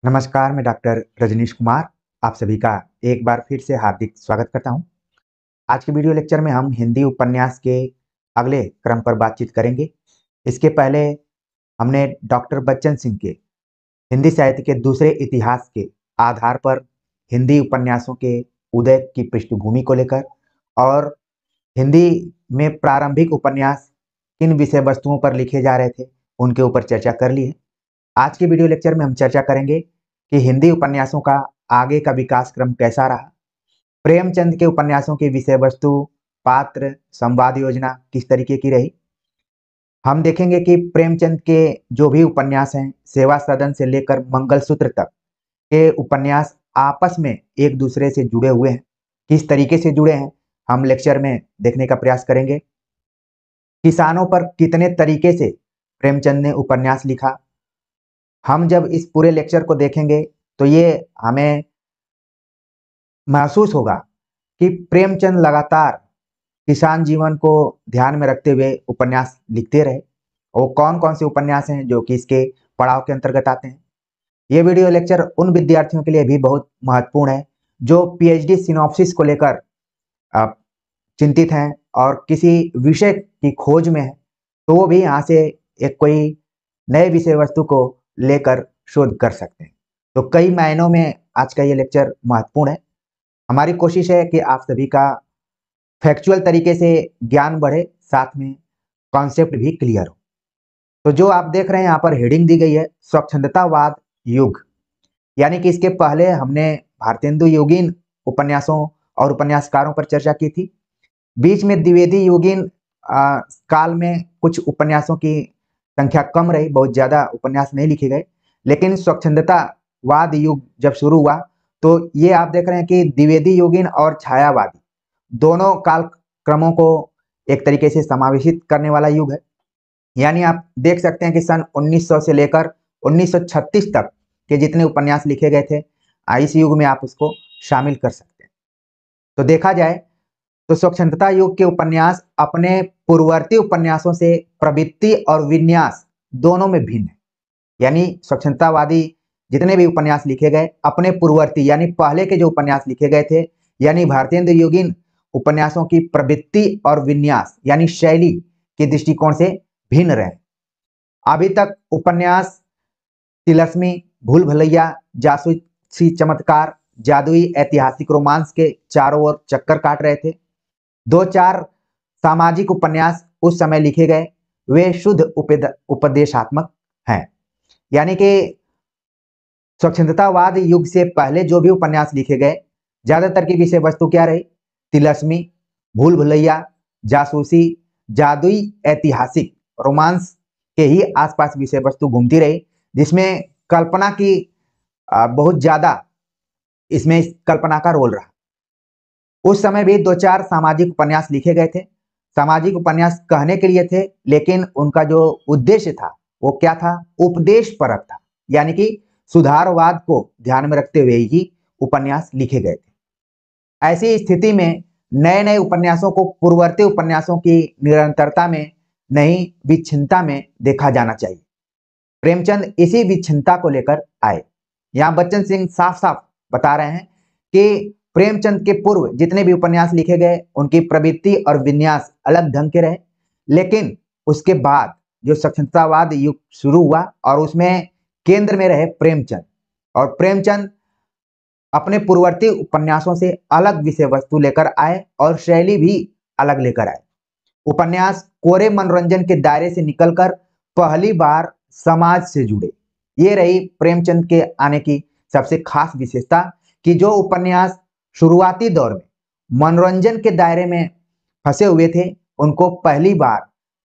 नमस्कार, मैं डॉक्टर रजनीश कुमार आप सभी का एक बार फिर से हार्दिक स्वागत करता हूं। आज के वीडियो लेक्चर में हम हिंदी उपन्यास के अगले क्रम पर बातचीत करेंगे। इसके पहले हमने डॉक्टर बच्चन सिंह के हिंदी साहित्य के दूसरे इतिहास के आधार पर हिंदी उपन्यासों के उदय की पृष्ठभूमि को लेकर और हिंदी में प्रारंभिक उपन्यास किन विषय वस्तुओं पर लिखे जा रहे थे, उनके ऊपर चर्चा कर ली है। आज के वीडियो लेक्चर में हम चर्चा करेंगे कि हिंदी उपन्यासों का आगे का विकास क्रम कैसा रहा, प्रेमचंद के उपन्यासों की विषय वस्तु, पात्र, संवाद योजना किस तरीके की रही। हम देखेंगे कि प्रेमचंद के जो भी उपन्यास हैं, सेवा सदन से लेकर मंगलसूत्र तक के उपन्यास आपस में एक दूसरे से जुड़े हुए हैं। किस तरीके से जुड़े हैं हम लेक्चर में देखने का प्रयास करेंगे। किसानों पर कितने तरीके से प्रेमचंद ने उपन्यास लिखा, हम जब इस पूरे लेक्चर को देखेंगे तो ये हमें महसूस होगा कि प्रेमचंद लगातार किसान जीवन को ध्यान में रखते हुए उपन्यास लिखते रहे। वो कौन कौन से उपन्यास हैं जो कि इसके पड़ाव के अंतर्गत आते हैं। ये वीडियो लेक्चर उन विद्यार्थियों के लिए भी बहुत महत्वपूर्ण है जो पीएचडी सिनॉप्सिस को लेकर चिंतित हैं और किसी विषय की खोज में है, तो वो भी यहाँ से एक कोई नए विषय वस्तु को लेकर शोध कर सकते हैं। तो कई मायनों में आज का ये लेक्चर महत्वपूर्ण है। हमारी कोशिश है कि आप सभी का फैक्चुअल तरीके से ज्ञान बढ़े, साथ में कॉन्सेप्ट भी क्लियर हो। तो जो आप देख रहे हैं यहाँ पर हेडिंग दी गई है स्वच्छंदतावाद युग, यानी कि इसके पहले हमने भारतेंदु योगीन उपन्यासों और उपन्यासकारों पर चर्चा की थी। बीच में द्विवेदी योगीन काल में कुछ उपन्यासों की संख्या कम रही, बहुत ज्यादा उपन्यास नहीं लिखे गए, लेकिन स्वच्छंदतावाद युग जब शुरू हुआ तो ये आप देख रहे हैं कि द्विवेदी योगीन और छायावादी दोनों काल क्रमों को एक तरीके से समावेशित करने वाला युग है। यानी आप देख सकते हैं कि सन 1900 से लेकर 1936 तक के जितने उपन्यास लिखे गए थे, इस युग में आप उसको शामिल कर सकते हैं। तो देखा जाए तो स्वच्छंदता युग के उपन्यास अपने पूर्ववर्ती उपन्यासों से प्रवृत्ति और विन्यास दोनों में भिन्न है। यानी स्वच्छंदतावादी जितने भी उपन्यास लिखे गए अपने पूर्ववर्ती यानी पहले के जो उपन्यास लिखे गए थे, यानी भारतेंदु योगीन उपन्यासों की प्रवृत्ति और विन्यास यानी शैली के दृष्टिकोण से भिन्न रहे। अभी तक उपन्यास तिलस्मी, भूल भुलैया, जासूसी चमत्कार, जादुई ऐतिहासिक रोमांस के चारों ओर चक्कर काट रहे थे। दो चार सामाजिक उपन्यास उस समय लिखे गए, वे शुद्ध उपदेशात्मक हैं। यानी कि स्वच्छंदतावाद युग से पहले जो भी उपन्यास लिखे गए, ज्यादातर की विषय वस्तु क्या रही? तिलस्मी, भूल भुलैया, जासूसी, जादुई ऐतिहासिक रोमांस के ही आसपास विषय वस्तु घूमती रही, जिसमें कल्पना की बहुत ज्यादा इसमें कल्पना का रोल रहा। उस समय भी दो चार सामाजिक उपन्यास लिखे गए थे। सामाजिक उपन्यास कहने के लिए थे, लेकिन उनका जो उद्देश्य था वो क्या था? उपदेश परक था, यानी कि सुधारवाद को ध्यान में रखते हुए ही उपन्यास लिखे गए थे। ऐसी स्थिति में नए नए उपन्यासों को पूर्ववर्ती उपन्यासों की निरंतरता में नहीं, विच्छिन्नता में देखा जाना चाहिए। प्रेमचंद इसी विच्छिन्नता को लेकर आए। यहाँ बच्चन सिंह साफ साफ बता रहे हैं कि प्रेमचंद के पूर्व जितने भी उपन्यास लिखे गए उनकी प्रवृत्ति और विन्यास अलग ढंग के रहे, लेकिन उसके बाद जो स्वच्छंदतावाद युग शुरू हुआ और उसमें केंद्र में रहे प्रेमचंद, और प्रेमचंद अपने पूर्ववर्ती उपन्यासों से अलग विषय वस्तु लेकर आए और शैली भी अलग लेकर आए। उपन्यास कोरे मनोरंजन के दायरे से निकलकर पहली बार समाज से जुड़े। ये रही प्रेमचंद के आने की सबसे खास विशेषता कि जो उपन्यास शुरुआती दौर में मनोरंजन के दायरे में फंसे हुए थे, उनको पहली बार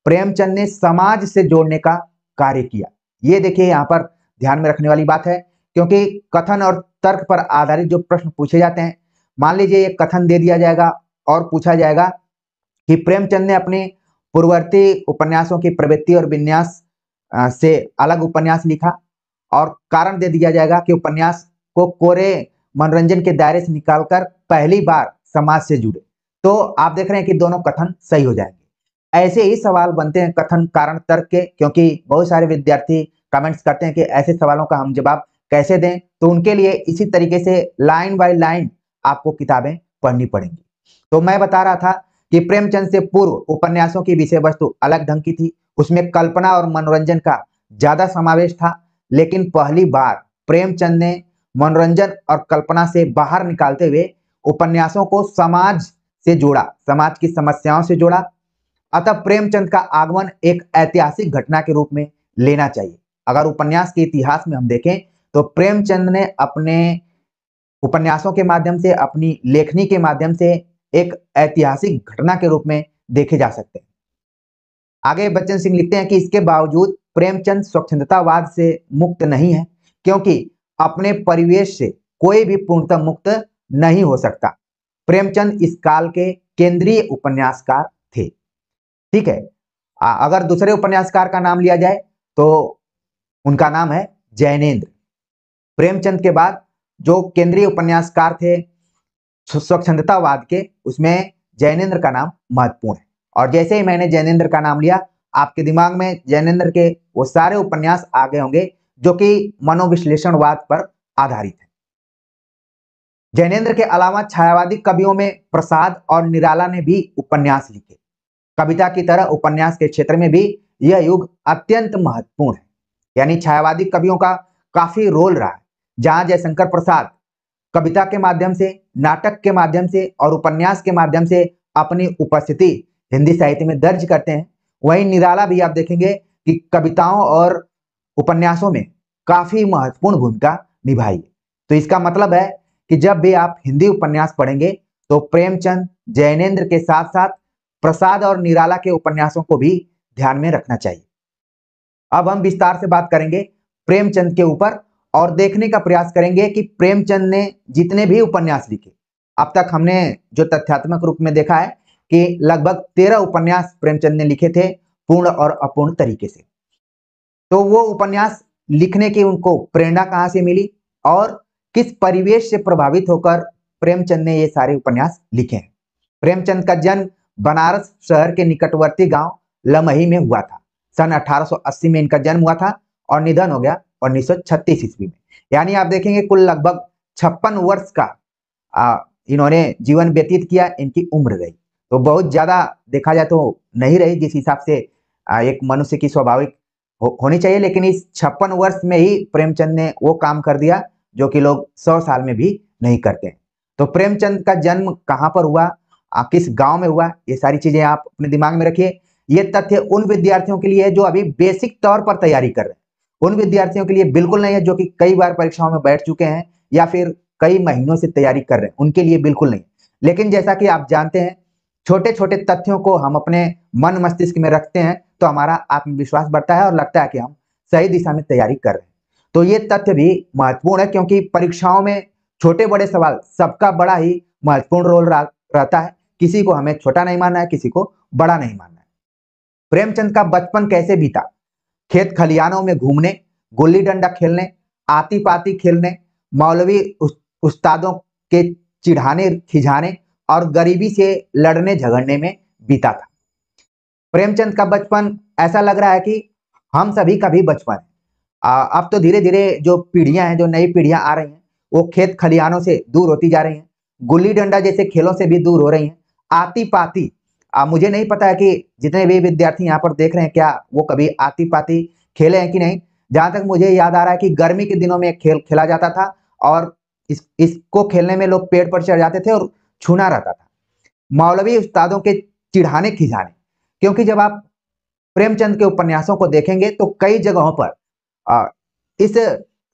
प्रेमचंद ने समाज से जोड़ने का कार्य किया। ये देखिए यहाँ पर ध्यान में रखने वाली बात है, क्योंकि कथन और तर्क पर आधारित जो प्रश्न पूछे जाते हैं, मान लीजिए एक कथन दे दिया जाएगा और पूछा जाएगा कि प्रेमचंद ने अपने पूर्ववर्ती उपन्यासों की प्रवृत्ति और विन्यास से अलग उपन्यास लिखा, और कारण दे दिया जाएगा कि उपन्यास को कोरे मनोरंजन के दायरे से निकालकर पहली बार समाज से जुड़े, तो आप देख रहे हैं कि दोनों कथन सही हो जाएंगे। ऐसे ही सवाल बनते हैं कथन कारण तर्क के, क्योंकि बहुत सारे विद्यार्थी कमेंट्स करते हैं कि ऐसे सवालों का हम जवाब कैसे दें, तो उनके लिए इसी तरीके से लाइन बाय लाइन आपको किताबें पढ़नी पड़ेंगी। तो मैं बता रहा था कि प्रेमचंद से पूर्व उपन्यासों की विषय वस्तु अलग ढंग की थी, उसमें कल्पना और मनोरंजन का ज्यादा समावेश था। लेकिन पहली बार प्रेमचंद ने मनोरंजन और कल्पना से बाहर निकालते हुए उपन्यासों को समाज से जोड़ा, समाज की समस्याओं से जोड़ा। अतः प्रेमचंद का आगमन एक ऐतिहासिक घटना के रूप में लेना चाहिए। अगर उपन्यास के इतिहास में हम देखें तो प्रेमचंद ने अपने उपन्यासों के माध्यम से, अपनी लेखनी के माध्यम से एक ऐतिहासिक घटना के रूप में देखे जा सकते हैं। आगे बच्चन सिंह लिखते हैं कि इसके बावजूद प्रेमचंद स्वच्छंदतावाद से मुक्त नहीं है, क्योंकि अपने परिवेश से कोई भी पूर्णतः मुक्त नहीं हो सकता। प्रेमचंद इस काल के केंद्रीय उपन्यासकार थे। ठीक है। अगर दूसरे उपन्यासकार का नाम लिया जाए तो उनका नाम है जैनेन्द्र। प्रेमचंद के बाद जो केंद्रीय उपन्यासकार थे स्वच्छंदतावाद के, उसमें जैनेन्द्र का नाम महत्वपूर्ण है। और जैसे ही मैंने जैनेन्द्र का नाम लिया, आपके दिमाग में जैनेन्द्र के वो सारे उपन्यास आ गए होंगे जो कि मनोविश्लेषणवाद पर आधारित है। जैनेन्द्र के अलावा छायावादी कवियों में प्रसाद और निराला ने भी उपन्यास लिखे। कविता की तरह उपन्यास के क्षेत्र में भी यह युग अत्यंत महत्वपूर्ण है, यानी छायावादी कवियों का काफी रोल रहा है। जहां जयशंकर प्रसाद कविता के माध्यम से, नाटक के माध्यम से और उपन्यास के माध्यम से अपनी उपस्थिति हिंदी साहित्य में दर्ज करते हैं, वहीं निराला भी आप देखेंगे कि कविताओं और उपन्यासों में काफी महत्वपूर्ण भूमिका निभाई है। तो इसका मतलब है कि जब भी आप हिंदी उपन्यास पढ़ेंगे तो प्रेमचंद, जैनेन्द्र के साथ साथ प्रसाद और निराला के उपन्यासों को भी ध्यान में रखना चाहिए। अब हम विस्तार से बात करेंगे प्रेमचंद के ऊपर और देखने का प्रयास करेंगे कि प्रेमचंद ने जितने भी उपन्यास लिखे, अब तक हमने जो तथ्यात्मक रूप में देखा है कि लगभग 13 उपन्यास प्रेमचंद ने लिखे थे, पूर्ण और अपूर्ण तरीके से। तो वो उपन्यास लिखने की उनको प्रेरणा कहां से मिली और किस परिवेश से प्रभावित होकर प्रेमचंद ने ये सारे उपन्यास लिखे हैं। प्रेमचंद का जन्म बनारस शहर के निकटवर्ती गांव लमही में हुआ था। सन 1880 में इनका जन्म हुआ था और निधन हो गया 1936 ईस्वी में। यानी आप देखेंगे कुल लगभग 56 वर्ष का इन्होंने जीवन व्यतीत किया, इनकी उम्र रही। तो बहुत ज्यादा देखा जाए तो नहीं रही, जिस हिसाब से एक मनुष्य की स्वाभाविक होनी चाहिए, लेकिन इस 56 वर्ष में ही प्रेमचंद ने वो काम कर दिया जो कि लोग 100 साल में भी नहीं करते। तो प्रेमचंद का जन्म कहाँ पर हुआ, किस गांव में हुआ, ये सारी चीजें आप अपने दिमाग में रखिए। ये तथ्य उन विद्यार्थियों के लिए है जो अभी बेसिक तौर पर तैयारी कर रहे हैं, उन विद्यार्थियों के लिए बिल्कुल नहीं है जो कि कई बार परीक्षाओं में बैठ चुके हैं या फिर कई महीनों से तैयारी कर रहे हैं, उनके लिए बिल्कुल नहीं। लेकिन जैसा कि आप जानते हैं, छोटे छोटे तथ्यों को हम अपने मन मस्तिष्क में रखते हैं तो हमारा आत्मविश्वास बढ़ता है और लगता है कि हम सही दिशा में तैयारी कर रहे हैं। तो ये तथ्य भी महत्वपूर्ण है, क्योंकि परीक्षाओं में छोटे बड़े सवाल सबका बड़ा ही महत्वपूर्ण रोल रहता है। किसी को हमें छोटा नहीं मानना है, किसी को बड़ा नहीं मानना है। प्रेमचंद का बचपन कैसे बीता? खेत खलियानों में घूमने, गुल्ली डंडा खेलने, आती पाती खेलने, मौलवी उस्तादों के चिढ़ाने खिजाने और गरीबी से लड़ने झगड़ने में बीता था। प्रेमचंद का बचपन ऐसा लग रहा है कि हम सभी का भी बचपन है। अब तो धीरे धीरे जो पीढ़ियां हैं, जो नई पीढ़ियां आ रही हैं, वो खेत खलियानों से दूर होती जा रही हैं, गुल्ली डंडा जैसे खेलों से भी दूर हो रही हैं। आती पाती, मुझे नहीं पता है कि जितने भी विद्यार्थी यहाँ पर देख रहे हैं क्या वो कभी आती पाती खेले हैं कि नहीं। जहां तक मुझे याद आ रहा है कि गर्मी के दिनों में खेल खेला जाता था और इसको खेलने में लोग पेड़ पर चढ़ जाते थे और छूना रहता था। मौलवी उस्तादों के चिढ़ाने खिजाने, क्योंकि जब आप प्रेमचंद के उपन्यासों को देखेंगे तो कई जगहों पर इस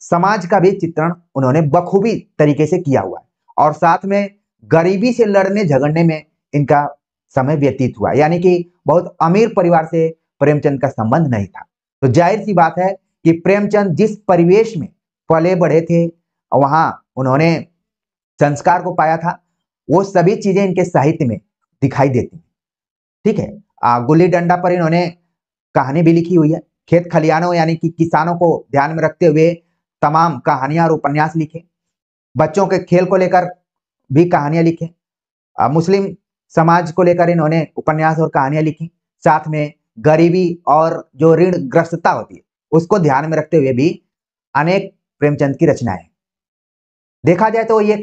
समाज का भी चित्रण उन्होंने बखूबी तरीके से किया हुआ है और साथ में गरीबी से लड़ने झगड़ने में इनका समय व्यतीत हुआ। यानी कि बहुत अमीर परिवार से प्रेमचंद का संबंध नहीं था। तो जाहिर सी बात है कि प्रेमचंद जिस परिवेश में पले बढ़े थे, वहां उन्होंने संस्कार को पाया था, वो सभी चीजें इनके साहित्य में दिखाई देती हैं। ठीक है। गुल्ली डंडा पर इन्होंने कहानी भी लिखी हुई है। खेत खलियानों यानी कि किसानों को ध्यान में रखते हुए तमाम कहानियां और उपन्यास लिखे। बच्चों के खेल को लेकर भी कहानियां लिखे। मुस्लिम समाज को लेकर इन्होंने उपन्यास और कहानियां लिखी। साथ में गरीबी और जो ऋण ग्रस्तता होती है उसको ध्यान में रखते हुए भी अनेक प्रेमचंद की रचनाएं। देखा जाए तो ये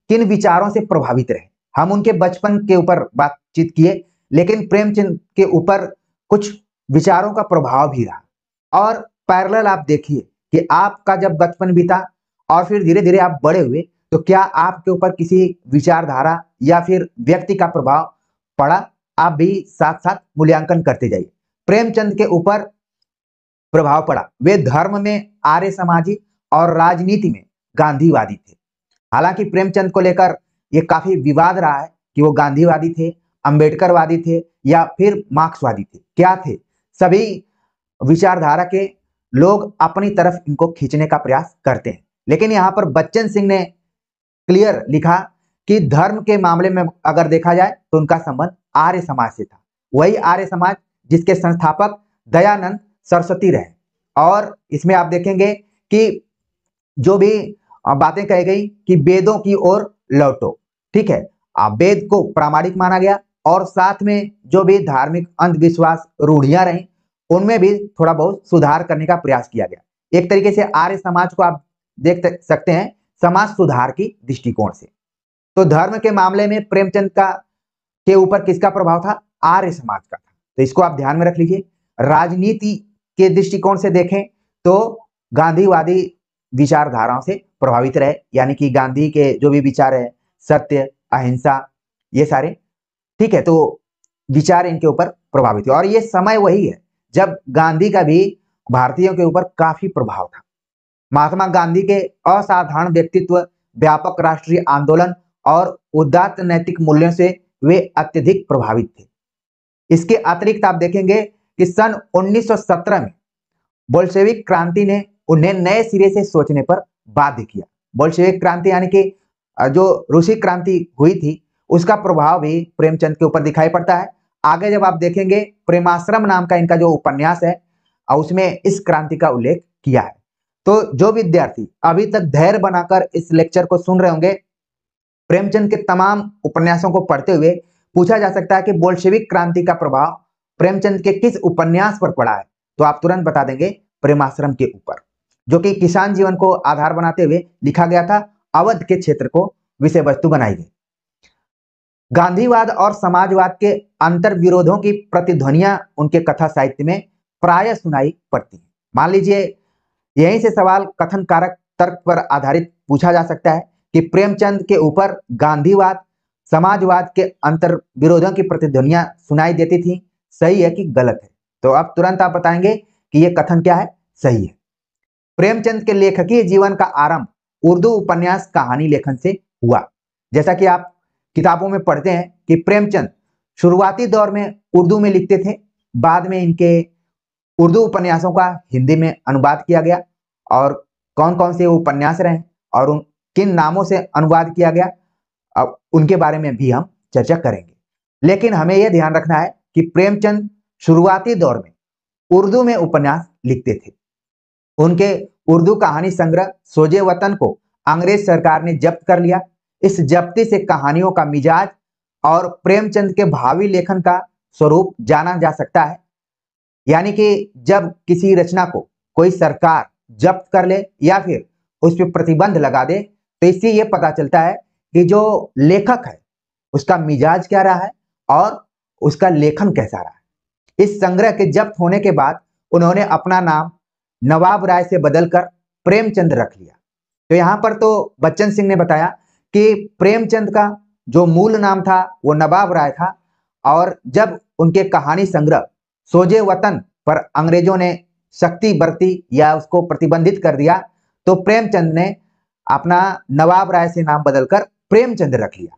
किन विचारों से प्रभावित रहे, हम उनके बचपन के ऊपर बातचीत किए, लेकिन प्रेमचंद के ऊपर कुछ विचारों का प्रभाव भी रहा। और पैरेलल आप देखिए कि आपका जब बचपन बीता और फिर धीरे धीरे आप बड़े हुए, तो क्या आपके ऊपर किसी विचारधारा या फिर व्यक्ति का प्रभाव पड़ा? आप भी साथ साथ मूल्यांकन करते जाइए। प्रेमचंद के ऊपर प्रभाव पड़ा, वे धर्म में आर्य समाजी और राजनीति में गांधीवादी थे। हालांकि प्रेमचंद को लेकर यह काफी विवाद रहा है कि वो गांधीवादी थे, अंबेडकरवादी थे या फिर मार्क्सवादी थे, क्या थे। सभी विचारधारा के लोग अपनी तरफ इनको खींचने का प्रयास करते हैं, लेकिन यहाँ पर बच्चन सिंह ने क्लियर लिखा कि धर्म के मामले में अगर देखा जाए तो उनका संबंध आर्य समाज से था, वही आर्य समाज जिसके संस्थापक दयानंद सरस्वती रहे। और इसमें आप देखेंगे कि जो भी बातें कही गई कि वेदों की ओर लौटो, ठीक है, वेद को प्रामाणिक माना गया और साथ में जो भी धार्मिक अंधविश्वास रूढ़ियां रही उनमें भी थोड़ा बहुत सुधार करने का प्रयास किया गया। एक तरीके से आर्य समाज को आप देख सकते हैं समाज सुधार की दृष्टिकोण से। तो धर्म के मामले में प्रेमचंद का के ऊपर किसका प्रभाव था? आर्य समाज का था, तो इसको आप ध्यान में रख लीजिए। राजनीति के दृष्टिकोण से देखें तो गांधीवादी विचारधाराओं से प्रभावित रहे, यानी कि गांधी के जो भी विचार है, सत्य, अहिंसा, ये सारे, ठीक है, तो विचार इनके ऊपर प्रभावित हुए। और ये समय वही है जब गांधी का भी भारतीयों के ऊपर काफी प्रभाव था। महात्मा गांधी के असाधारण व्यक्तित्व, व्यापक राष्ट्रीय आंदोलन और उदात्त नैतिक मूल्यों से वे अत्यधिक प्रभावित थे। इसके अतिरिक्त आप देखेंगे कि सन 1917 में बोल्शेविक क्रांति ने उन्हें नए सिरे से सोचने पर बाध्य किया। बोल्शेविक क्रांति यानी कि जो रूसी क्रांति हुई थी उसका प्रभाव भी प्रेमचंद के ऊपर दिखाई पड़ता है। आगे जब आप देखेंगे प्रेमाश्रम नाम का इनका जो उपन्यास है उसमें इस क्रांति का उल्लेख किया है। तो जो विद्यार्थी अभी तक धैर्य बनाकर इस लेक्चर को सुन रहे होंगे, प्रेमचंद के तमाम उपन्यासों को पढ़ते हुए पूछा जा सकता है कि बोल्शेविक क्रांति का प्रभाव प्रेमचंद के किस उपन्यास पर पड़ा है, तो आप तुरंत बता देंगे प्रेमाश्रम के ऊपर, जो कि किसान जीवन को आधार बनाते हुए लिखा गया था, अवध के क्षेत्र को विषय वस्तु बनाई गई। गांधीवाद और समाजवाद के अंतर विरोधों की प्रतिध्वनियां उनके कथा साहित्य में प्राय सुनाई पड़ती है। मान लीजिए यहीं से सवाल कथन कारक तर्क पर आधारित पूछा जा सकता है कि प्रेमचंद के ऊपर गांधीवाद, समाजवाद के अंतर विरोधों की प्रतिध्वनियां सुनाई देती थी, सही है कि गलत है? तो अब तुरंत आप बताएंगे कि यह कथन क्या है, सही है। प्रेमचंद के लेखकीय जीवन का आरंभ उर्दू उपन्यास कहानी लेखन से हुआ। जैसा कि आप किताबों में पढ़ते हैं कि प्रेमचंद शुरुआती दौर में उर्दू में लिखते थे, बाद में इनके उर्दू उपन्यासों का हिंदी में अनुवाद किया गया। और कौन कौन से उपन्यास रहे और उन किन नामों से अनुवाद किया गया, अब उनके बारे में भी हम चर्चा करेंगे। लेकिन हमें यह ध्यान रखना है कि प्रेमचंद शुरुआती दौर में उर्दू में उपन्यास लिखते थे। उनके उर्दू कहानी संग्रह सोजे वतन को अंग्रेज सरकार ने जब्त कर लिया। इस जब्ती से कहानियों का मिजाज और प्रेमचंद के भावी लेखन का स्वरूप जाना जा सकता है। यानी कि जब किसी रचना को कोई सरकार जब्त कर ले या फिर उस पर प्रतिबंध लगा दे, तो इससे यह पता चलता है कि जो लेखक है उसका मिजाज क्या रहा है और उसका लेखन कैसा रहा है। इस संग्रह के जब्त होने के बाद उन्होंने अपना नाम नवाब राय से बदलकर प्रेमचंद रख लिया। तो यहां पर तो बच्चन सिंह ने बताया कि प्रेमचंद का जो मूल नाम था वो नवाब राय था, और जब उनके कहानी संग्रह सोजे वतन पर अंग्रेजों ने सख्ती बरती या उसको प्रतिबंधित कर दिया, तो प्रेमचंद ने अपना नवाब राय से नाम बदलकर प्रेमचंद रख लिया।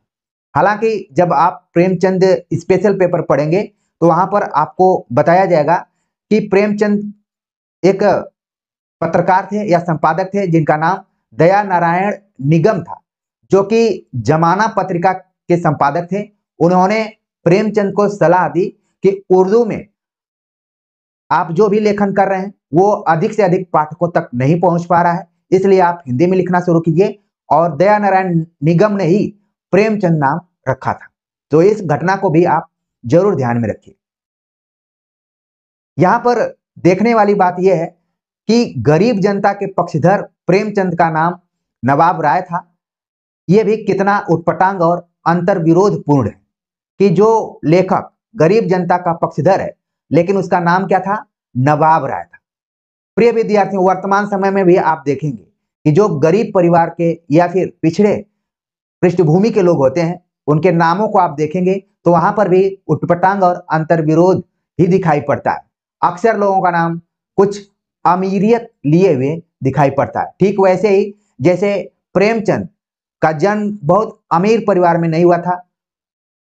हालांकि जब आप प्रेमचंद स्पेशल पेपर पढ़ेंगे तो वहां पर आपको बताया जाएगा कि प्रेमचंद एक पत्रकार थे या संपादक थे जिनका नाम दया नारायण निगम था, जो कि जमाना पत्रिका के संपादक थे। उन्होंने प्रेमचंद को सलाह दी कि उर्दू में आप जो भी लेखन कर रहे हैं वो अधिक से अधिक पाठकों तक नहीं पहुंच पा रहा है, इसलिए आप हिंदी में लिखना शुरू कीजिए। और दया नारायण निगम ने ही प्रेमचंद नाम रखा था। तो इस घटना को भी आप जरूर ध्यान में रखिए। यहां पर देखने वाली बात यह है कि गरीब जनता के पक्षधर प्रेमचंद का नाम नवाब राय था। यह भी कितना उटपटांग और अंतर्विरोधपूर्ण है कि जो लेखक गरीब जनता का पक्षधर है लेकिन उसका नाम क्या था, नवाब राय था। प्रिय विद्यार्थियों, वर्तमान समय में भी आप देखेंगे कि जो गरीब परिवार के या फिर पिछड़े पृष्ठभूमि के लोग होते हैं उनके नामों को आप देखेंगे तो वहां पर भी उटपटांग और अंतर्विरोध ही दिखाई पड़ता है। अक्सर लोगों का नाम कुछ अमीरियत लिए हुए दिखाई पड़ता है। ठीक वैसे ही जैसे प्रेमचंद का जन्म बहुत अमीर परिवार में नहीं हुआ था,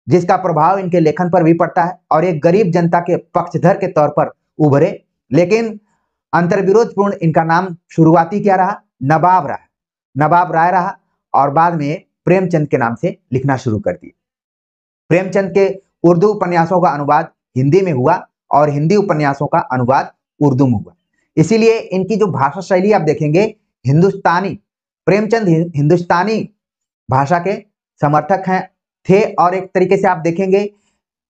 जिसका प्रभाव इनके लेखन पर भी पड़ता है और एक गरीब जनता के पक्षधर के तौर पर उभरे, लेकिन अंतर्विरोधपूर्ण इनका नाम शुरुआती क्या रहा, नवाब राय। नवाब राय रहा और बाद में प्रेमचंद के नाम से लिखना शुरू कर दिए। प्रेमचंद के उर्दू उपन्यासों का अनुवाद हिंदी में हुआ और हिंदी उपन्यासों का अनुवाद उर्दू में हुआ। इसीलिए इनकी जो भाषा शैली आप देखेंगे हिंदुस्तानी, प्रेमचंद हिंदुस्तानी भाषा के समर्थक हैं थे और एक तरीके से आप देखेंगे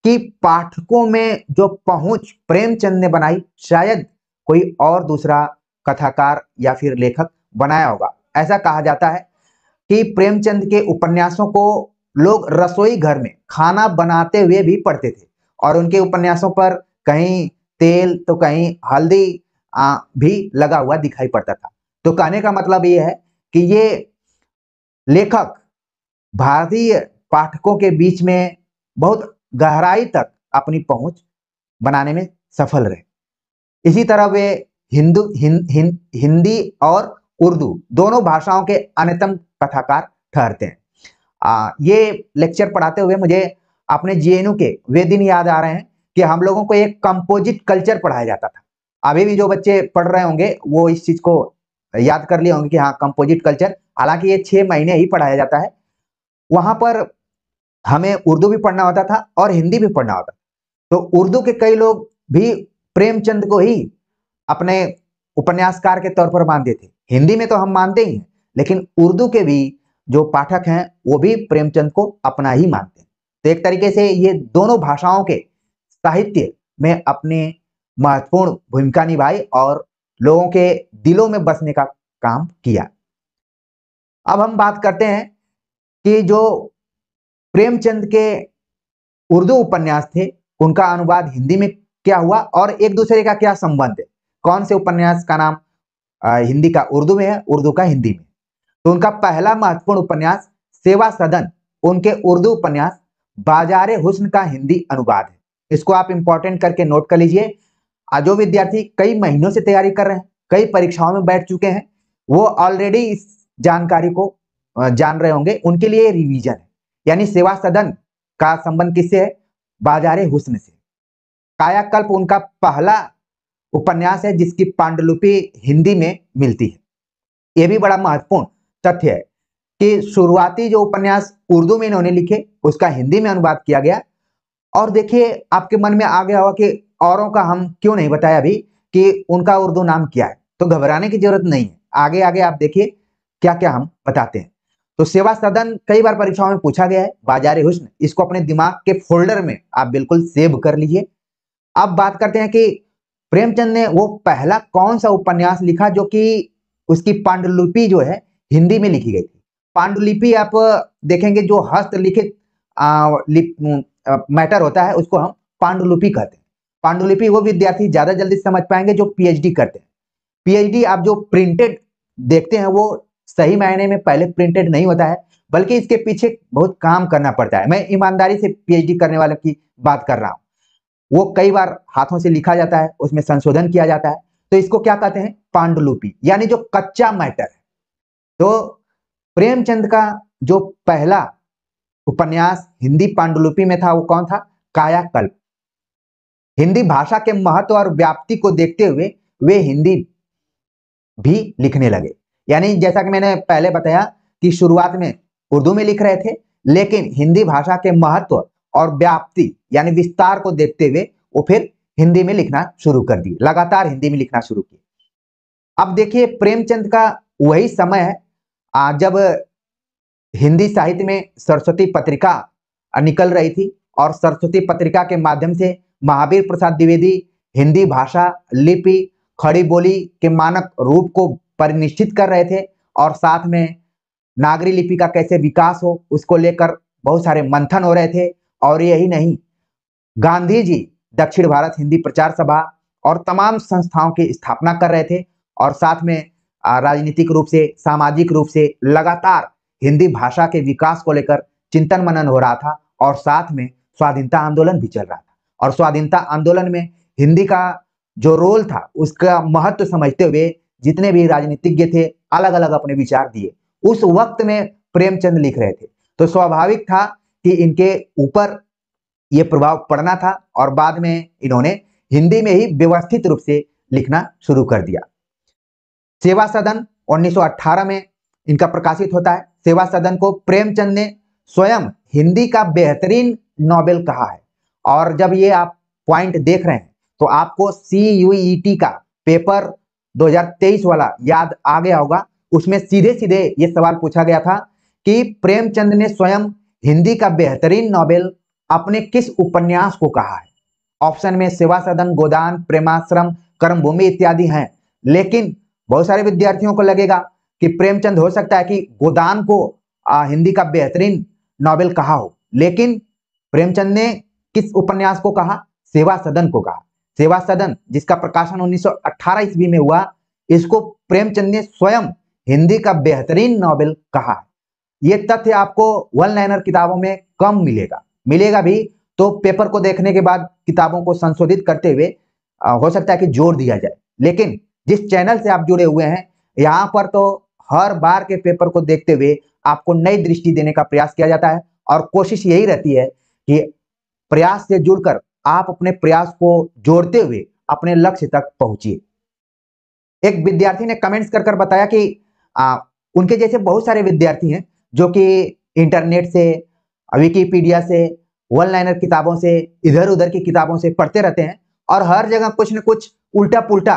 कि पाठकों में जो पहुंच प्रेमचंद ने बनाई शायद कोई और दूसरा कथाकार या फिर लेखक बनाया होगा। ऐसा कहा जाता है कि प्रेमचंद के उपन्यासों को लोग रसोई घर में खाना बनाते हुए भी पढ़ते थे और उनके उपन्यासों पर कहीं तेल तो कहीं हल्दी भी लगा हुआ दिखाई पड़ता था। तो कहने का मतलब ये है कि ये लेखक भारतीय पाठकों के बीच में बहुत गहराई तक अपनी पहुंच बनाने में सफल रहे। इसी तरह वे हिंदी और उर्दू दोनों भाषाओं के अन्यतम कथाकार ठहरते हैं। ये लेक्चर पढ़ाते हुए मुझे अपने जेएनयू के वे दिन याद आ रहे हैं कि हम लोगों को एक कंपोजिट कल्चर पढ़ाया जाता था। अभी भी जो बच्चे पढ़ रहे होंगे वो इस चीज को याद कर लिए होंगे कि हाँ कंपोजिट कल्चर, हालांकि ये 6 महीने ही पढ़ाया जाता है। वहां पर हमें उर्दू भी पढ़ना होता था और हिंदी भी पढ़ना होता था। तो उर्दू के कई लोग भी प्रेमचंद को ही अपने उपन्यासकार के तौर पर मानते थे। हिंदी में तो हम मानते ही हैं, लेकिन उर्दू के भी जो पाठक हैं वो भी प्रेमचंद को अपना ही मानते हैं। तो एक तरीके से ये दोनों भाषाओं के साहित्य में अपने महत्वपूर्ण भूमिका निभाई और लोगों के दिलों में बसने का काम किया। अब हम बात करते हैं कि जो प्रेमचंद के उर्दू उपन्यास थे उनका अनुवाद हिंदी में क्या हुआ और एक दूसरे का क्या संबंध है। कौन से उपन्यास का नाम हिंदी का उर्दू में है, उर्दू का हिंदी में। तो उनका पहला महत्वपूर्ण उपन्यास सेवा सदन उनके उर्दू उपन्यास बाजारे हुस्न का हिंदी अनुवाद है। इसको आप इंपॉर्टेंट करके नोट कर लीजिए। जो विद्यार्थी कई महीनों से तैयारी कर रहे हैं, कई परीक्षाओं में बैठ चुके हैं, वो ऑलरेडी इस जानकारी को जान रहे होंगे। उनके लिए रिवीजन है। यानी सेवा सदन का संबंध किससे है, बाजारे हुस्न से। कायाकल्प उनका पहला उपन्यास है जिसकी पांडुलिपि हिंदी में मिलती है। यह भी बड़ा महत्वपूर्ण तथ्य है कि शुरुआती जो उपन्यास उर्दू में इन्होंने लिखे उसका हिंदी में अनुवाद किया गया। और देखिए आपके मन में आ गया होगा कि औरों का हम क्यों नहीं बताया अभी कि उनका उर्दू नाम क्या है। तो घबराने की जरूरत नहीं है, आगे आगे आप देखिए क्या क्या हम बताते हैं। तो सेवा सदन कई बार परीक्षाओं में पूछा गया है। बाजारे हुस्न, इसको अपने दिमाग के फोल्डर में आप बिल्कुल सेव कर लीजिए। अब बात करते हैं कि प्रेमचंद ने वो पहला कौन सा उपन्यास लिखा जो कि उसकी पांडुलिपि जो है हिंदी में लिखी गई थी। पांडुलिपि आप देखेंगे जो हस्तलिखित मैटर होता है उसको हम पांडुलिपि कहते हैं। पांडुलिपि वो विद्यार्थी ज्यादा जल्दी समझ पाएंगे जो पीएचडी करते हैं। पीएचडी आप जो प्रिंटेड देखते हैं वो सही मायने में पहले प्रिंटेड नहीं होता है, बल्कि इसके पीछे बहुत काम करना पड़ता है। मैं ईमानदारी से पीएचडी करने वालों की बात कर रहा हूँ। वो कई बार हाथों से लिखा जाता है, उसमें संशोधन किया जाता है, तो इसको क्या कहते हैं, पांडुलिपि, यानी जो कच्चा मैटर है। तो प्रेमचंद का जो पहला उपन्यास हिंदी पांडुलिपि में था वो कौन था, कायाकल्प। हिंदी भाषा के महत्व और व्याप्ति को देखते हुए वे हिंदी भी लिखने लगे। यानी जैसा कि मैंने पहले बताया कि शुरुआत में उर्दू में लिख रहे थे, लेकिन हिंदी भाषा के महत्व और व्याप्ति यानी विस्तार को देखते हुए वो फिर हिंदी में लिखना शुरू कर दिए, लगातार हिंदी में लिखना शुरू किए। अब देखिए प्रेमचंद का वही समय है जब हिंदी साहित्य में सरस्वती पत्रिका निकल रही थी और सरस्वती पत्रिका के माध्यम से महावीर प्रसाद द्विवेदी हिंदी भाषा, लिपि खड़ी बोली के मानक रूप को परिनिश्चित कर रहे थे और साथ में नागरी लिपि का कैसे विकास हो उसको लेकर बहुत सारे मंथन हो रहे थे। और यही नहीं, गांधी जी दक्षिण भारत हिंदी प्रचार सभा और तमाम संस्थाओं की स्थापना कर रहे थे और साथ में राजनीतिक रूप से, सामाजिक रूप से लगातार हिंदी भाषा के विकास को लेकर चिंतन मनन हो रहा था और साथ में स्वाधीनता आंदोलन भी चल रहा था। और स्वाधीनता आंदोलन में हिंदी का जो रोल था उसका महत्व समझते हुए जितने भी राजनीतिज्ञ थे अलग अलग अपने विचार दिए। उस वक्त में प्रेमचंद लिख रहे थे तो स्वाभाविक था कि इनके ऊपर ये प्रभाव पड़ना था और बाद में इन्होंने हिंदी में ही व्यवस्थित रूप से लिखना शुरू कर दिया। सेवा सदन 1918 में इनका प्रकाशित होता है। सेवा सदन को प्रेमचंद ने स्वयं हिंदी का बेहतरीन नॉवेल कहा है। और जब ये आप पॉइंट देख रहे हैं तो आपको CUET का पेपर 2023 वाला याद आ गया होगा। उसमें सीधे सीधे ये सवाल पूछा गया था कि प्रेमचंद ने स्वयं हिंदी का बेहतरीन नॉवेल अपने किस उपन्यास को कहा है। ऑप्शन में सेवा सदन, गोदान, प्रेमाश्रम, कर्मभूमि इत्यादि हैं। लेकिन बहुत सारे विद्यार्थियों को लगेगा कि प्रेमचंद हो सकता है कि गोदान को हिंदी का बेहतरीन नॉवेल कहा हो, लेकिन प्रेमचंद ने किस उपन्यास को कहा? सेवा सदन को कहा। सेवा सदन जिसका प्रकाशन 1918 ईस्वी में हुआ, इसको प्रेमचंद ने स्वयं हिंदी का बेहतरीन नॉवेल कहा है। यह तथ्य आपको वन लाइनर किताबों में कम मिलेगा भी तो पेपर को देखने के बाद किताबों को संशोधित करते हुए हो सकता है कि जोड़ दिया जाए। लेकिन जिस चैनल से आप जुड़े हुए हैं यहाँ पर तो हर बार के पेपर को देखते हुए आपको नई दृष्टि देने का प्रयास किया जाता है और कोशिश यही रहती है कि प्रयास से जुड़कर आप अपने प्रयास को जोड़ते हुए अपने लक्ष्य तक पहुंचिए। एक विद्यार्थी ने कमेंट्स कर बताया कि उनके जैसे बहुत सारे विद्यार्थी हैं जो कि इंटरनेट से, विकिपीडिया से, वन लाइनर किताबों से, इधर उधर की किताबों से पढ़ते रहते हैं और हर जगह कुछ न कुछ उल्टा पुल्टा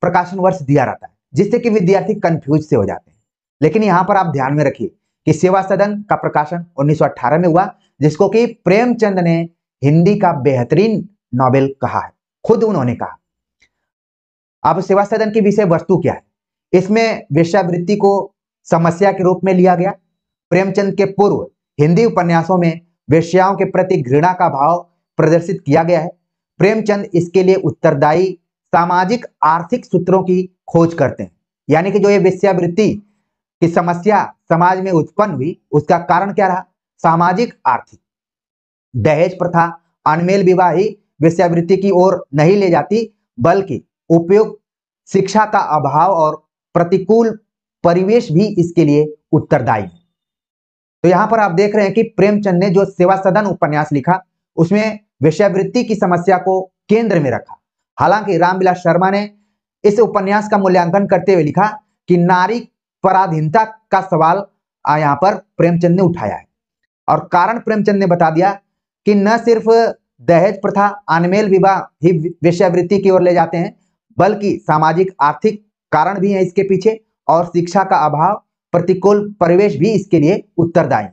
प्रकाशन वर्ष दिया रहता है जिससे कि विद्यार्थी कंफ्यूज से हो जाते हैं। लेकिन यहाँ पर आप ध्यान में रखिए कि सेवा सदन का प्रकाशन 1918 में हुआ, जिसको कि प्रेमचंद ने हिंदी का बेहतरीन नॉवेल कहा है, खुद उन्होंने कहा। अब सेवा सदन की विषय वस्तु क्या है? इसमें वेश्यावृत्ति को समस्या के रूप में लिया गया। प्रेमचंद के पूर्व हिंदी उपन्यासों में वेश्याओं के प्रति घृणा का भाव प्रदर्शित किया गया है। प्रेमचंद इसके लिए उत्तरदायी सामाजिक आर्थिक सूत्रों की खोज करते हैं, यानी कि जो ये वेश्यावृत्ति की समस्या समाज में उत्पन्न हुई उसका कारण क्या रहा? सामाजिक आर्थिक। दहेज प्रथा, अनमेल विवाह ही वेश्यावृत्ति की ओर नहीं ले जाती, बल्कि उपयुक्त शिक्षा का अभाव और प्रतिकूल परिवेश भी इसके लिए उत्तरदायी है। तो यहां पर आप देख रहे हैं कि प्रेमचंद ने जो सेवा सदन उपन्यास लिखा उसमें वेश्यावृत्ति की समस्या को केंद्र में रखा। हालांकि रामविलास शर्मा ने इस उपन्यास का मूल्यांकन करते हुए लिखा कि नारी पराधीनता का सवाल यहाँ पर प्रेमचंद ने उठाया है और कारण प्रेमचंद ने बता दिया कि न सिर्फ दहेज प्रथा, अनमेल विवाह ही वेश्यावृत्ति की ओर ले जाते हैं, बल्कि सामाजिक आर्थिक कारण भी है इसके पीछे और शिक्षा का अभाव, प्रतिकूल परिवेश भी इसके लिए उत्तरदायी है।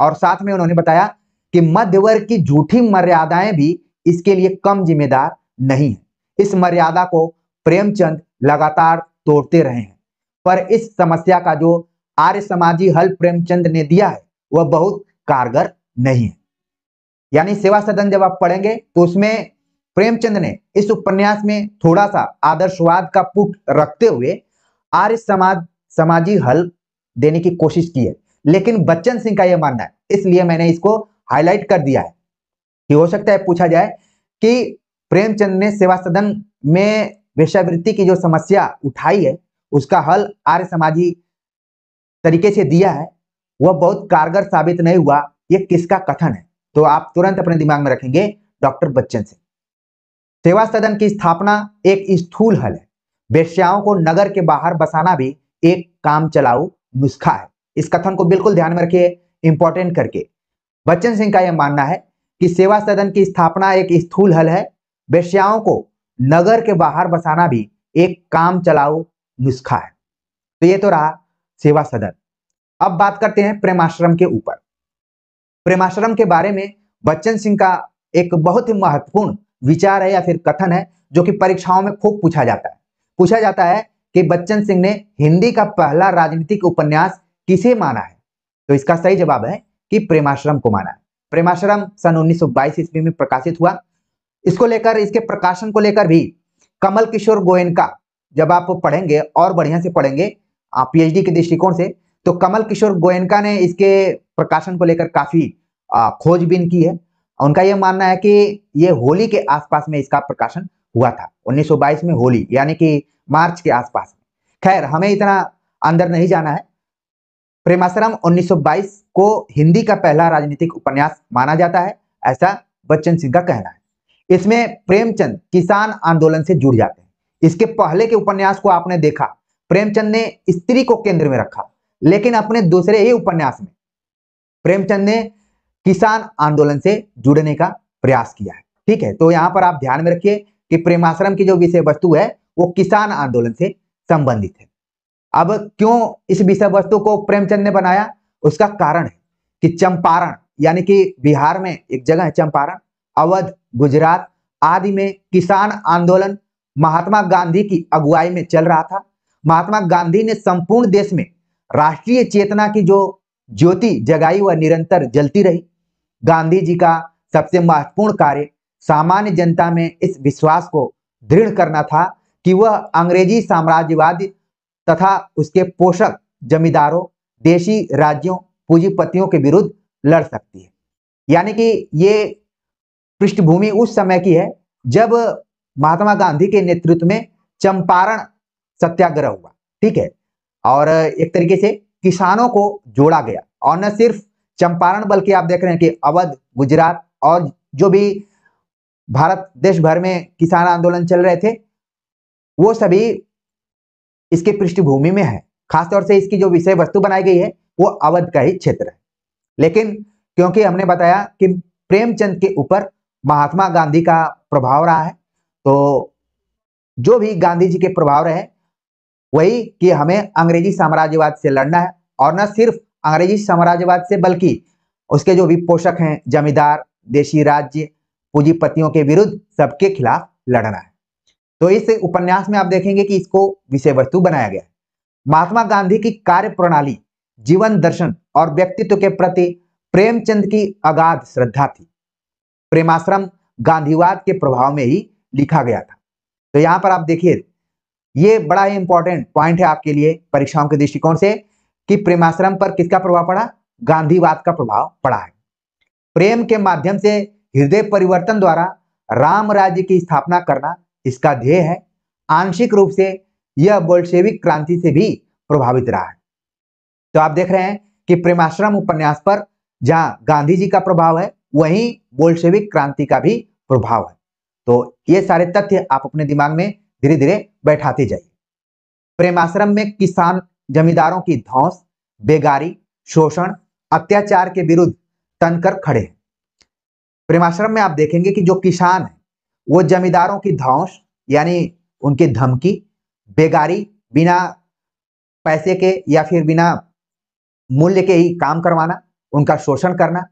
और साथ में उन्होंने बताया कि मध्य वर्ग की झूठी मर्यादाएं भी इसके लिए कम जिम्मेदार नहीं है। इस मर्यादा को प्रेमचंद लगातार तोड़ते रहे हैं, पर इस समस्या का जो आर्य समाजी हल प्रेमचंद ने दिया है वह बहुत कारगर नहीं है। यानी सेवा सदन जब आप पढ़ेंगे तो उसमें प्रेमचंद ने इस उपन्यास में थोड़ा सा आदर्शवाद का पुट रखते हुए आर्य समाजी हल देने की कोशिश की है। लेकिन बच्चन सिंह का यह मानना है, इसलिए मैंने इसको हाईलाइट कर दिया है कि हो सकता है पूछा जाए कि प्रेमचंद ने सेवा सदन में वेश्यावृत्ति की जो समस्या उठाई है उसका हल आर्य समाजी तरीके से दिया है, वह बहुत कारगर साबित नहीं हुआ। यह किसका कथन है? तो आप तुरंत अपने दिमाग में रखेंगे डॉक्टर बच्चन सिंह। सेवा सदन की स्थापना एक स्थूल हल है। वेश्याओं को नगर के बाहर बसाना भी एक काम चलाऊ नुस्खा है। इस कथन को बिल्कुल ध्यान में रखिए, इंपॉर्टेंट करके। बच्चन सिंह का यह मानना है कि सेवा सदन की स्थापना एक स्थूल हल है, वेश्याओं को नगर के बाहर बसाना भी एक काम चलाऊ नुस्खा है। तो ये तो रहा सेवा सदन। अब बात करते हैं प्रेमाश्रम के ऊपर। प्रेमाश्रम के बारे में बच्चन सिंह का एक बहुत ही महत्वपूर्ण विचार है या फिर कथन है जो कि परीक्षाओं में खूब पूछा जाता है। पूछा जाता है कि बच्चन सिंह ने हिंदी का पहला राजनीतिक उपन्यास किसे माना है, तो इसका सही जवाब है कि प्रेमाश्रम को माना है। प्रेमाश्रम सन 1922 ईस्वी में प्रकाशित हुआ। इसको लेकर, इसके प्रकाशन को लेकर भी कमल किशोर गोयनका, जब आप पढ़ेंगे और बढ़िया से पढ़ेंगे पीएचडी के दृष्टिकोण से, तो कमल किशोर गोयनका ने इसके प्रकाशन को लेकर काफी खोजबीन की है। उनका यह मानना है कि ये होली के आसपास में इसका प्रकाशन हुआ था, 1922 में होली यानी कि मार्च के आसपास। खैर, हमें इतना अंदर नहीं जाना है। प्रेमाश्रम 1922 को हिंदी का पहला राजनीतिक उपन्यास माना जाता है, ऐसा बच्चन सिंह का कहना है। इसमें प्रेमचंद किसान आंदोलन से जुड़ जाते हैं। इसके पहले के उपन्यास को आपने देखा, प्रेमचंद ने स्त्री को केंद्र में रखा, लेकिन अपने दूसरे ही उपन्यास में प्रेमचंद ने किसान आंदोलन से जुड़ने का प्रयास किया है। ठीक है, तो यहां पर आप ध्यान में रखिए कि प्रेमाश्रम की जो विषय वस्तु है वो किसान आंदोलन से संबंधित है। अब क्यों इस विषय वस्तु को प्रेमचंद ने बनाया, उसका कारण है कि चंपारण यानी कि बिहार में एक जगह है चंपारण, अवध, गुजरात आदि में किसान आंदोलन महात्मा गांधी की अगुवाई में चल रहा था। महात्मा गांधी ने संपूर्ण देश में राष्ट्रीय चेतना की जो ज्योति जगाई वह निरंतर जलती रही। गांधी जी का सबसे महत्वपूर्ण कार्य सामान्य जनता में इस विश्वास को दृढ़ करना था कि वह अंग्रेजी साम्राज्यवाद तथा उसके पोषक जमींदारों, देशी राज्यों, पूंजीपतियों के विरुद्ध लड़ सकती है। यानी कि ये पृष्ठभूमि उस समय की है जब महात्मा गांधी के नेतृत्व में चंपारण सत्याग्रह हुआ। ठीक है, और एक तरीके से किसानों को जोड़ा गया, और न सिर्फ चंपारण बल्कि आप देख रहे हैं कि अवध, गुजरात और जो भी भारत देश भर में किसान आंदोलन चल रहे थे वो सभी इसके पृष्ठभूमि में है। खासतौर से इसकी जो विषय वस्तु बनाई गई है वो अवध का ही क्षेत्र है। लेकिन क्योंकि हमने बताया कि प्रेमचंद के ऊपर महात्मा गांधी का प्रभाव रहा है, तो जो भी गांधी जी के प्रभाव रहे वही कि हमें अंग्रेजी साम्राज्यवाद से लड़ना है, और न सिर्फ अंग्रेजी साम्राज्यवाद से बल्कि उसके जो भी पोषक हैं जमींदार, देशी राज्य, पूंजीपतियों के विरुद्ध सबके खिलाफ लड़ना है। तो इस उपन्यास में आप देखेंगे कि इसको विषय वस्तु बनाया गया है। महात्मा गांधी की कार्य प्रणाली, जीवन दर्शन और व्यक्तित्व के प्रति प्रेमचंद की अगाध श्रद्धा थी। प्रेमाश्रम गांधीवाद के प्रभाव में ही लिखा गया था। तो यहां पर आप देखिए, ये बड़ा ही इंपॉर्टेंट पॉइंट है आपके लिए परीक्षाओं के दृष्टिकोण से कि प्रेमाश्रम पर किसका प्रभाव पड़ा, गांधीवाद का प्रभाव पड़ा है। प्रेम के माध्यम से हृदय परिवर्तन द्वारा राम राज्य की स्थापना करना इसका ध्येय है। आंशिक रूप से यह बोल्शेविक क्रांति से भी प्रभावित रहा है। तो आप देख रहे हैं कि प्रेमाश्रम उपन्यास पर जहां गांधी जी का प्रभाव है वहीं बोल्शेविक क्रांति का भी प्रभाव है। तो ये सारे तथ्य आप अपने दिमाग में धीरे धीरे बैठाते जाइए। प्रेमाश्रम में किसान जमींदारों की धौंस, बेगारी, शोषण, अत्याचार के विरुद्ध तनकर खड़े हैं। प्रेमाश्रम में आप देखेंगे कि जो किसान है वो जमींदारों की धौंस यानी उनकी धमकी, बेगारी, बिना पैसे के या फिर बिना मूल्य के ही काम करवाना, उनका शोषण करना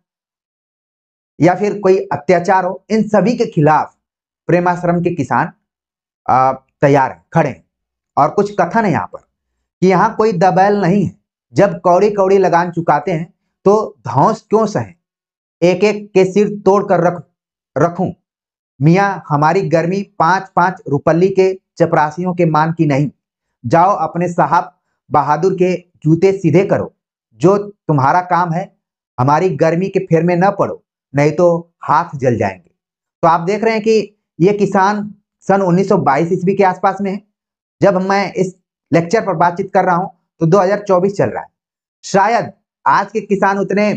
या फिर कोई अत्याचार हो, इन सभी के खिलाफ प्रेमाश्रम के किसान तैयार हैं, खड़े हैं। और कुछ कथन है यहाँ पर कि यहाँ कोई दबैल नहीं है, जब कौड़ी कौड़ी लगान चुकाते हैं तो धौंस क्यों सहें, एक एक के सिर तोड़ कर रखूं, मियाँ हमारी गर्मी 5-5 रुपल्ली के चपरासियों के मान की नहीं। जाओ अपने साहब बहादुर के जूते सीधे करो, जो तुम्हारा काम है, हमारी गर्मी के फेर में न पड़ो, नहीं तो हाथ जल जाएंगे। तो आप देख रहे हैं कि ये किसान सन 1922 ईस्वी के आसपास में है। जब मैं इस लेक्चर पर बातचीत कर रहा हूं तो 2024 चल रहा है। शायद आज के किसान उतने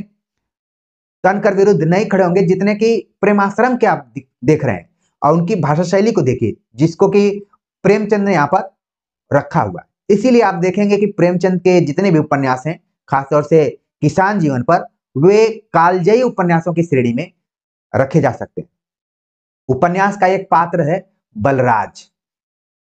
तनकर विरुद्ध नहीं खड़े होंगे जितने कि प्रेमाश्रम के आप देख रहे हैं, और उनकी भाषा शैली को देखिए जिसको कि प्रेमचंद ने यहाँ पर रखा हुआ। इसीलिए आप देखेंगे कि प्रेमचंद के जितने भी उपन्यास हैं खासतौर से किसान जीवन पर, वे कालजयी उपन्यासों की श्रेणी में रखे जा सकते हैं। उपन्यास का एक पात्र है बलराज।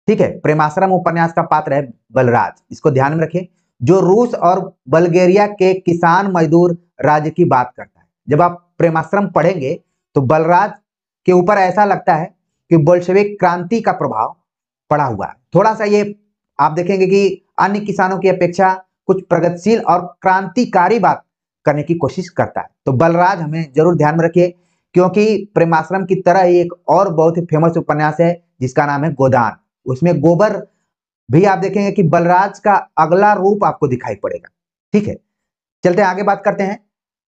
ठीक है, प्रेमाश्रम उपन्यास का पात्र है बलराज, इसको ध्यान में रखें, जो रूस और बल्गेरिया के किसान मजदूर राज्य की बात करता है। जब आप प्रेमाश्रम पढ़ेंगे तो बलराज के ऊपर ऐसा लगता है कि बोल्शेविक क्रांति का प्रभाव पड़ा हुआ है। थोड़ा सा ये आप देखेंगे कि अन्य किसानों की अपेक्षा कुछ प्रगतिशील और क्रांतिकारी बात करने की कोशिश करता है। तो बलराज हमें जरूर ध्यान में रखिए, क्योंकि प्रेमाश्रम की तरह ही एक और बहुत ही फेमस उपन्यास है जिसका नाम है गोदान। उसमें गोबर भी आप देखेंगे कि बलराज का अगला रूप आपको दिखाई पड़ेगा। ठीक है, चलते आगे बात करते हैं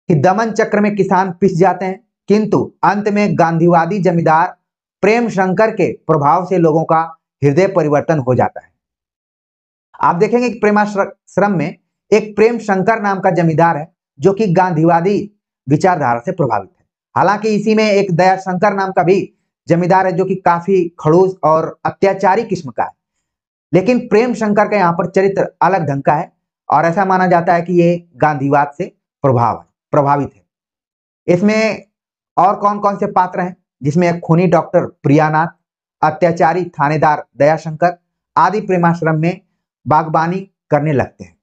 कि दमन चक्र में किसान पिस जाते हैं, किंतु अंत में गांधीवादी जमींदार प्रेम शंकर के प्रभाव से लोगों का हृदय परिवर्तन हो जाता है। आप देखेंगे कि प्रेमाश्रम में एक प्रेम शंकर नाम का जमींदार है जो कि गांधीवादी विचारधारा से प्रभावित है। हालांकि इसी में एक दया शंकर नाम का भी जमींदार है जो कि काफी खड़ूस और अत्याचारी किस्म का है, लेकिन प्रेम शंकर का यहाँ पर चरित्र अलग ढंग का है और ऐसा माना जाता है कि ये गांधीवाद से प्रभावित है। इसमें और कौन कौन से पात्र हैं, जिसमें खूनी डॉक्टर प्रियानाथ, अत्याचारी थानेदार दयाशंकर आदि प्रेमाश्रम में बागबानी करने लगते हैं।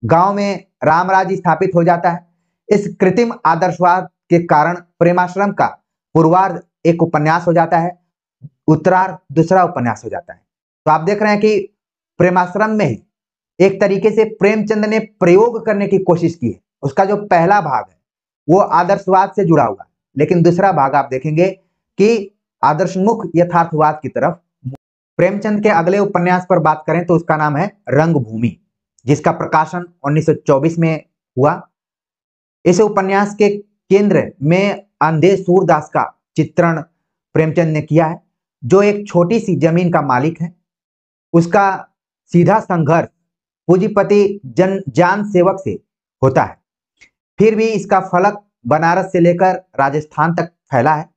गांव में रामराज स्थापित हो जाता है। इस कृत्रिम आदर्शवाद के कारण प्रेमाश्रम का पूर्वार्ध एक उपन्यास हो जाता है, उत्तरार्ध दूसरा उपन्यास हो जाता है। तो आप देख रहे हैं कि प्रेमाश्रम में ही एक तरीके से प्रेमचंद ने प्रयोग करने की कोशिश की है। उसका जो पहला भाग है वो आदर्शवाद से जुड़ा हुआ है, लेकिन दूसरा भाग आप देखेंगे कि आदर्शमुख यथार्थवाद की तरफ। प्रेमचंद के अगले उपन्यास पर बात करें तो उसका नाम है रंगभूमि, जिसका प्रकाशन 1924 में हुआ। इस उपन्यास के केंद्र में अंधे सूरदास का चित्रण प्रेमचंद ने किया है, जो एक छोटी सी जमीन का मालिक है। उसका सीधा संघर्ष पूंजीपति जान सेवक से होता है। फिर भी इसका फलक बनारस से लेकर राजस्थान तक फैला है,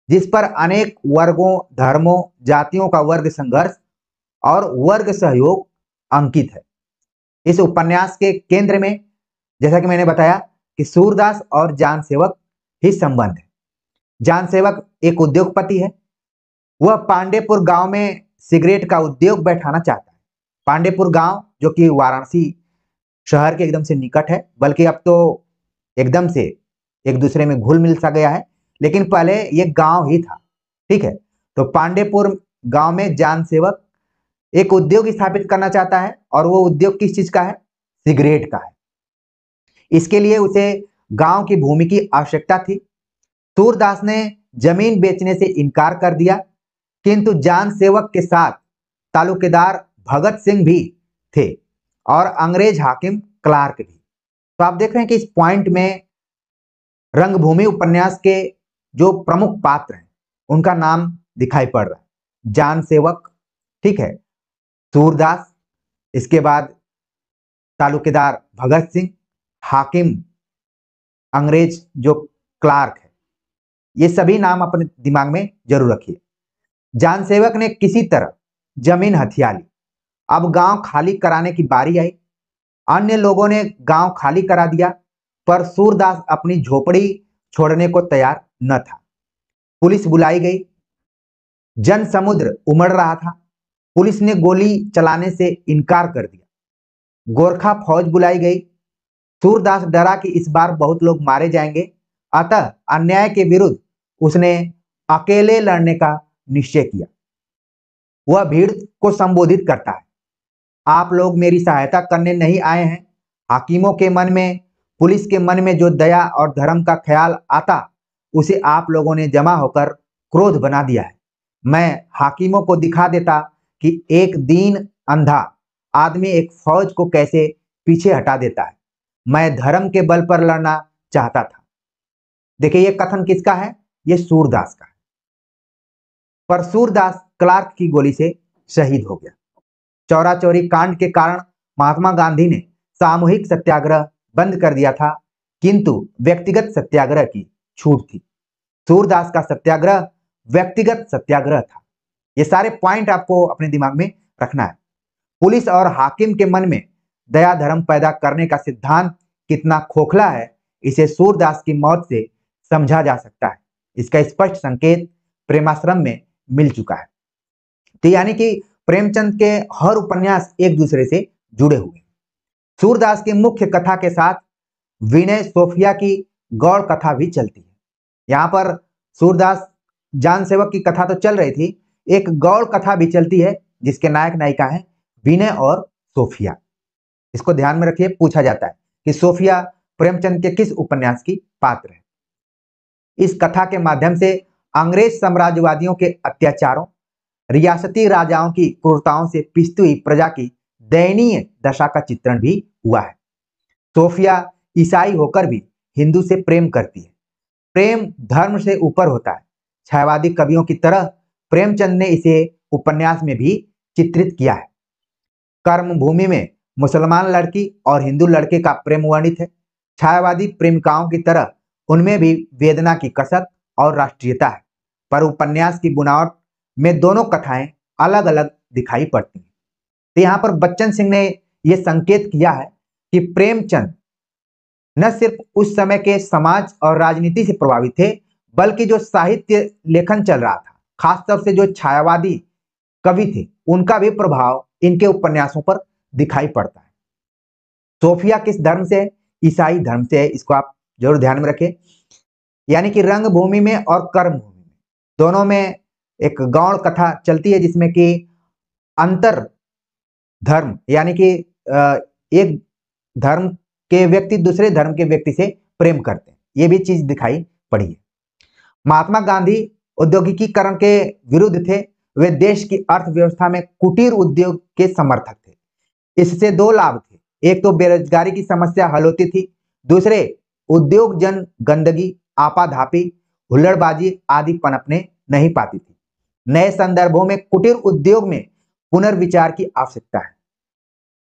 जिस पर अनेक वर्गों, धर्मों, जातियों का वर्ग संघर्ष और वर्ग सहयोग अंकित है। इस उपन्यास के केंद्र में, जैसा कि मैंने बताया, कि सूरदास और जान सेवक ही संबंध है। जान सेवक एक उद्योगपति है। वह पांडेपुर गांव में सिगरेट का उद्योग बैठाना चाहता है। पांडेपुर गांव जो कि वाराणसी शहर के एकदम से निकट है, बल्कि अब तो एकदम से एक दूसरे में घुल मिल सा गया है, लेकिन पहले ये गांव ही था। ठीक है, तो पांडेपुर गांव में जान सेवक एक उद्योग स्थापित करना चाहता है, और वो उद्योग किस चीज का है? सिगरेट का है। इसके लिए उसे गांव की भूमि की आवश्यकता थी। सूरदास ने जमीन बेचने से इनकार कर दिया, किंतु जान सेवक के साथ तालुकेदार भगत सिंह भी थे और अंग्रेज हाकिम क्लार्क भी। तो आप देख रहे हैं कि इस पॉइंट में रंगभूमि उपन्यास के जो प्रमुख पात्र हैं उनका नाम दिखाई पड़ रहा है। जान सेवक, ठीक है, सूरदास, इसके बाद तालुकेदार भगत सिंह, हाकिम अंग्रेज जो क्लार्क है। ये सभी नाम अपने दिमाग में जरूर रखिए। जान सेवक ने किसी तरह जमीन हथिया ली। अब गांव खाली कराने की बारी आई। अन्य लोगों ने गांव खाली करा दिया, पर सूरदास अपनी झोपड़ी छोड़ने को तैयार न था। पुलिस बुलाई गई। जन समुद्र उमड़ रहा था। पुलिस ने गोली चलाने से इनकार कर दिया। गोरखा फौज बुलाई गई। सूरदास डरा कि इस बार बहुत लोग मारे जाएंगे, अतः अन्याय के विरुद्ध उसने अकेले लड़ने का निश्चय किया। वह भीड़ को संबोधित करता है, आप लोग मेरी सहायता करने नहीं आए हैं। हाकिमों के मन में, पुलिस के मन में जो दया और धर्म का ख्याल आता, उसे आप लोगों ने जमा होकर क्रोध बना दिया है। मैं हाकिमों को दिखा देता कि एक दीन अंधा आदमी एक फौज को कैसे पीछे हटा देता है। मैं धर्म के बल पर लड़ना चाहता था। देखिए, ये कथन किसका है? ये सूरदास का है। पर सूरदास क्लार्क की गोली से शहीद हो गया। चौरा चौरी कांड के कारण महात्मा गांधी ने सामूहिक सत्याग्रह बंद कर दिया था, किंतु व्यक्तिगत सत्याग्रह की छूट थी। सूरदास का सत्याग्रह व्यक्तिगत सत्याग्रह था। ये सारे पॉइंट आपको अपने दिमाग में रखना है। पुलिस और हाकिम के मन में दया धर्म पैदा करने का सिद्धांत कितना खोखला है, इसे सूरदास की मौत से समझा जा सकता है। इसका स्पष्ट संकेत प्रेमाश्रम में मिल चुका है। तो यानी कि प्रेमचंद के हर उपन्यास एक दूसरे से जुड़े हुए। सूरदास की मुख्य कथा के साथ विनय सोफिया की गौड़ कथा भी चलती है। यहाँ पर सूरदास जान सेवक की कथा तो चल रही थी, एक गौड़ कथा भी चलती है जिसके नायक नायिका हैं विनय और सोफिया। इसको ध्यान में रखिए, पूछा जाता है कि सोफिया प्रेमचंद के किस उपन्यास की पात्र है। इस कथा के माध्यम से अंग्रेज साम्राज्यवादियों के अत्याचारों, रियासती राजाओं की क्रूरताओं से पिसती हुई प्रजा की दयनीय दशा का चित्रण भी हुआ है। सोफिया ईसाई होकर भी हिंदू से प्रेम करती है। प्रेम धर्म से ऊपर होता है। छायावादी कवियों की तरह प्रेमचंद ने इसे उपन्यास में भी चित्रित किया है। कर्मभूमि में मुसलमान लड़की और हिंदू लड़के का प्रेम वर्णित है। छायावादी प्रेमिकाओं की तरह उनमें भी वेदना की कसक और राष्ट्रीयता है, पर उपन्यास की बुनावट में दोनों कथाएं अलग अलग दिखाई पड़ती हैं। तो यहाँ पर बच्चन सिंह ने यह संकेत किया है कि प्रेमचंद न सिर्फ उस समय के समाज और राजनीति से प्रभावित थे, बल्कि जो साहित्य लेखन चल रहा था, खासतौर से जो छायावादी कवि थे, उनका भी प्रभाव इनके उपन्यासों पर दिखाई पड़ता है। सोफिया किस धर्म से है? ईसाई धर्म से है। इसको आप जरूर ध्यान में रखें। यानी कि रंगभूमि में और कर्मभूमि में दोनों में एक गौण कथा चलती है, जिसमें कि अंतर धर्म यानी कि एक धर्म के व्यक्ति दूसरे धर्म के व्यक्ति से प्रेम करते हैं, ये भी चीज दिखाई पड़ी है। महात्मा गांधी औद्योगिकीकरण के विरुद्ध थे। वे देश की अर्थव्यवस्था में कुटीर उद्योग के समर्थक थे। इससे दो लाभ थे, एक तो बेरोजगारी की समस्या हल होती थी, दूसरे उद्योग जन गंदगी, आपाधापी, हुल्लड़बाजी आदि पनपने नहीं पाती थी। नए संदर्भों में कुटीर उद्योग में पुनर्विचार की आवश्यकता है।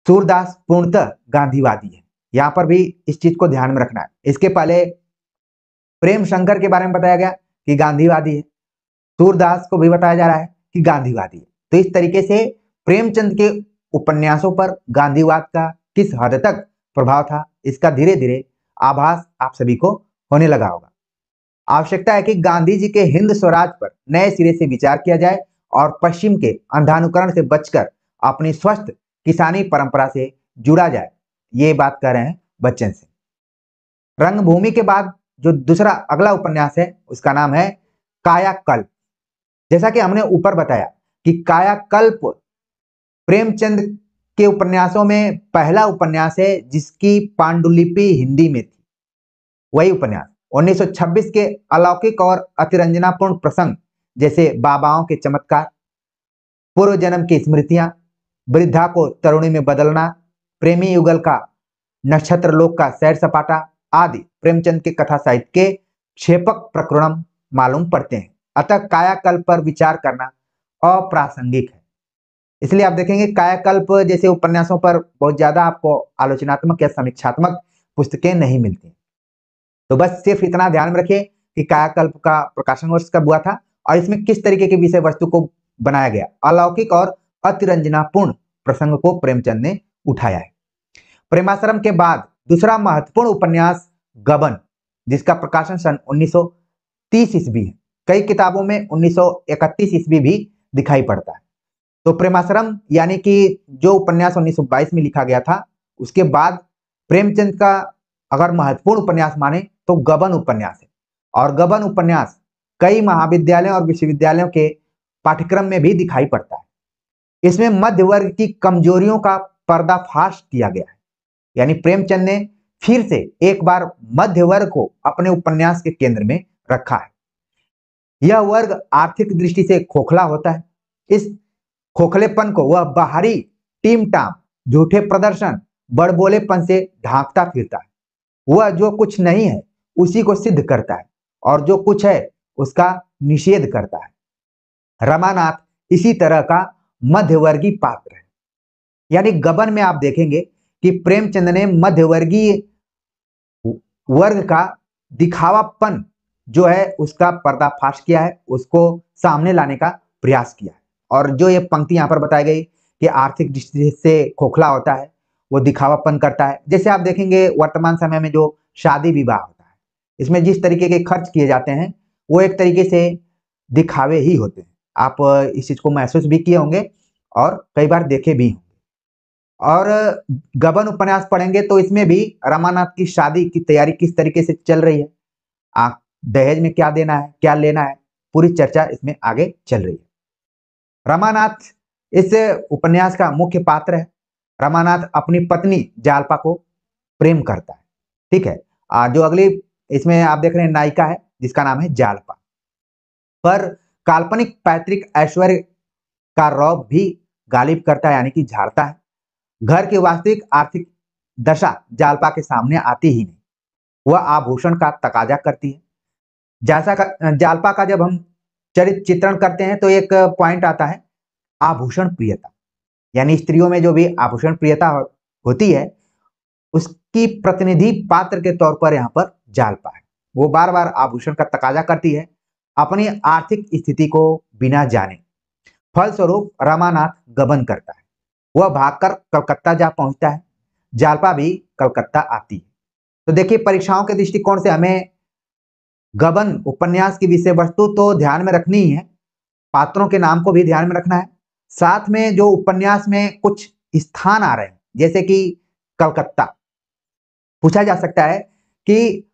सूरदास पूर्णतः गांधीवादी है, यहां पर भी इस चीज को ध्यान में रखना है। इसके पहले प्रेम शंकर के बारे में बताया गया कि गांधीवादी है, सूरदास को भी बताया जा रहा है कि गांधीवादी है। तो इस तरीके से प्रेमचंद के उपन्यासों पर गांधीवाद का किस हद तक प्रभाव था, इसका धीरे धीरे आभास आप सभी को होने लगा होगा। आवश्यकता है कि गांधी जी के हिंद स्वराज पर नए सिरे से विचार किया जाए और पश्चिम के अंधानुकरण से बचकर अपनी स्वस्थ किसानी परंपरा से जुड़ा जाए, ये बात कर रहे हैं बच्चन सिंह। रंगभूमि के बाद जो दूसरा अगला उपन्यास है उसका नाम है कायाकल्प। जैसा कि हमने ऊपर बताया कि कायाकल्प प्रेमचंद के उपन्यासों में पहला उपन्यास है जिसकी पांडुलिपि हिंदी में थी। वही उपन्यास 1926 के अलौकिक और अतिरंजनापूर्ण प्रसंग जैसे बाबाओं के चमत्कार, पूर्व जन्म की स्मृतियां, वृद्धा को तरुणी में बदलना, प्रेमी युगल का नक्षत्र लोक का सैर सपाटा आदि प्रेमचंद के कथा साहित्य के क्षेपक प्रकरण मालूम पड़ते हैं। अतः कायाकल्प पर विचार करना अप्रासंगिक है। इसलिए आप देखेंगे कायाकल्प जैसे उपन्यासों पर बहुत ज्यादा आपको आलोचनात्मक या समीक्षात्मक पुस्तकें नहीं मिलती। तो बस सिर्फ इतना ध्यान में रखिए कि कायाकल्प का प्रकाशन वर्ष कब हुआ था और इसमें किस तरीके की विषय वस्तु को बनाया गया। अलौकिक और अतिरंजनापूर्ण प्रसंग को प्रेमचंद ने उठाया है। प्रेमाश्रम के बाद दूसरा महत्वपूर्ण उपन्यास गबन, जिसका प्रकाशन सन 1930 ईस्वी है। कई किताबों में 1931 ईस्वी भी दिखाई पड़ता है। तो प्रेमाश्रम यानी कि जो उपन्यास 1922 में लिखा गया था, उसके बाद प्रेमचंद का अगर महत्वपूर्ण उपन्यास माने तो गबन उपन्यास है। और गबन उपन्यास कई महाविद्यालयों और विश्वविद्यालयों के पाठ्यक्रम में भी दिखाई पड़ता है। इसमें मध्य वर्ग की कमजोरियों का पर्दाफाश किया गया है। यानी प्रेमचंद ने फिर से एक बार मध्य वर्ग को अपने उपन्यास के केंद्र में रखा है। यह वर्ग आर्थिक दृष्टि से खोखला होता है। इस खोखलेपन को वह बाहरी टीम टाम, झूठे प्रदर्शन, बड़बोलेपन से ढांकता फिरता है। वह जो कुछ नहीं है उसी को सिद्ध करता है और जो कुछ है उसका निषेध करता है। रमानाथ इसी तरह का मध्यवर्गीय पात्र है। यानी गबन में आप देखेंगे कि प्रेमचंद ने मध्यवर्गीय वर्ग का दिखावापन जो है उसका पर्दाफाश किया है, उसको सामने लाने का प्रयास किया है। और जो ये पंक्ति यहाँ पर बताई गई कि आर्थिक दृष्टि से खोखला होता है, वो दिखावापन करता है। जैसे आप देखेंगे वर्तमान समय में जो शादी विवाह होता है, इसमें जिस तरीके के खर्च किए जाते हैं वो एक तरीके से दिखावे ही होते हैं। आप इस चीज को महसूस भी किए होंगे और कई बार देखे भी होंगे। और गबन उपन्यास पढ़ेंगे तो इसमें भी रमानाथ की शादी की तैयारी किस तरीके से चल रही है, दहेज में क्या देना है, क्या लेना है, पूरी चर्चा इसमें आगे चल रही है। रमानाथ इस उपन्यास का मुख्य पात्र है रमानाथ अपनी पत्नी जालपा को प्रेम करता है। ठीक है, जो अगली इसमें आप देख रहे हैं नायिका है जिसका नाम है जालपा, पर काल्पनिक पैतृक ऐश्वर्य का रौब भी गालिब करता है, यानी कि झाड़ता है। घर की वास्तविक आर्थिक दशा जालपा के सामने आती ही नहीं, वह आभूषण का तकाजा करती है। जैसा जालपा का जब हम चरित्र चित्रण करते हैं तो एक पॉइंट आता है आभूषण प्रियता, यानी स्त्रियों में जो भी आभूषण प्रियता होती है उसकी प्रतिनिधि पात्र के तौर पर यहाँ पर जालपा है। वो बार बार आभूषण का तकाजा करती है अपनी आर्थिक स्थिति को बिना जाने। फलस्वरूप रमानाथ गबन करता है, वह भागकर कलकत्ता जा पहुंचता है, जालपा भी कलकत्ता आती है। तो देखिए परीक्षाओं के दृष्टिकोण से हमें गबन उपन्यास की विषय वस्तु तो ध्यान में रखनी ही है, पात्रों के नाम को भी ध्यान में रखना है, साथ में जो उपन्यास में कुछ स्थान आ रहे हैं जैसे कि कलकत्ता, पूछा जा सकता है कि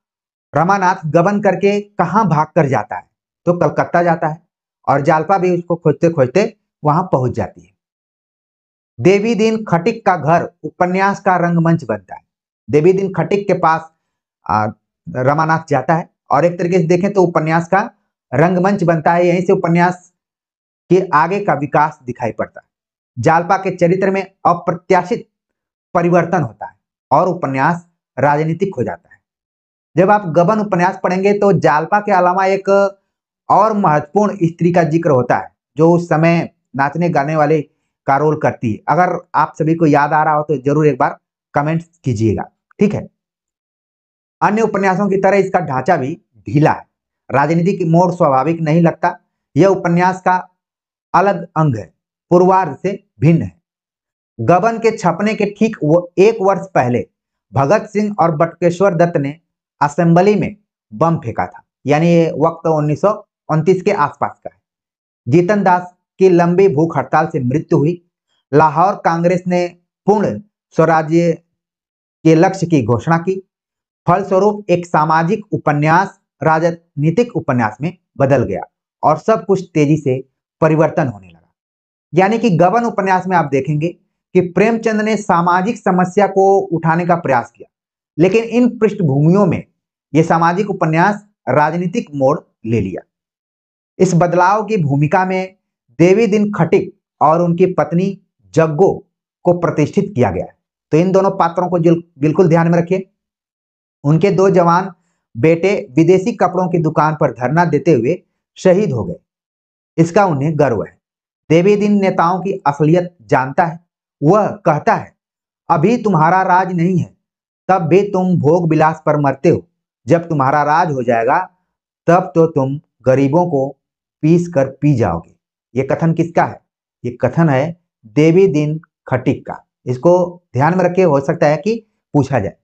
रमानाथ गबन करके कहाँ भाग कर जाता है, तो कलकत्ता जाता है और जालपा भी उसको खोजते खोजते वहां पहुंच जाती है। देवी दिन खटिक का घर उपन्यास का रंगमंच बनता है। देवी दिन खटिक के पास रमानाथ जाता है और एक तरीके से देखें तो उपन्यास का रंगमंच बनता है, यहीं से उपन्यास के आगे का विकास दिखाई पड़ता है। जालपा के चरित्र में अप्रत्याशित परिवर्तन होता है और उपन्यास राजनीतिक हो जाता है। जब आप गबन उपन्यास पढ़ेंगे तो जालपा के अलावा एक और महत्वपूर्ण स्त्री का जिक्र होता है जो उस समय नाचने गाने वाले का रोल करती है। अगर आप सभी को याद आ रहा हो तो जरूर एक बार कमेंट कीजिएगा। ठीक है, अन्य उपन्यासों की तरह इसका ढांचा भी ढीला है, राजनीतिक मोड़ स्वाभाविक नहीं लगता। यह उपन्यास का अलग अंग है, पूर्वार्ध से भिन्न है। गबन के छपने के ठीक एक वर्ष पहले भगत सिंह और बटुकेश्वर दत्त ने असेंबली में बम फेंका था, यानी ये वक्त 1929 के आसपास का है। जीतन दास की लंबी भूख हड़ताल से मृत्यु हुई। लाहौर कांग्रेस ने पूर्ण स्वराज्य के लक्ष्य की घोषणा की। फलस्वरूप एक सामाजिक उपन्यास राजनीतिक उपन्यास में बदल गया और सब कुछ तेजी से परिवर्तन होने लगा। यानी कि गबन उपन्यास में आप देखेंगे कि प्रेमचंद ने सामाजिक समस्या को उठाने का प्रयास किया, लेकिन इन पृष्ठभूमियों में यह सामाजिक उपन्यास राजनीतिक मोड़ ले लिया। इस बदलाव की भूमिका में देवी दिन खटिक और उनकी पत्नी जग्गो को प्रतिष्ठित किया गया है। तो इन दोनों पात्रों को बिल्कुल ध्यान में रखिए। उनके दो जवान बेटे विदेशी कपड़ों की दुकान पर धरना देते हुए शहीद हो गए, इसका उन्हें गर्व है। देवी दिन नेताओं की असलियत जानता है। वह कहता है, अभी तुम्हारा राज नहीं है, तब भी तुम भोग विलास पर मरते हो। जब तुम्हारा राज हो जाएगा तब तो तुम गरीबों को पीस कर पी जाओगे। ये कथन किसका है? ये कथन है देवी दिन खटिक का। इसको ध्यान में रखिए, हो सकता है कि पूछा जाए।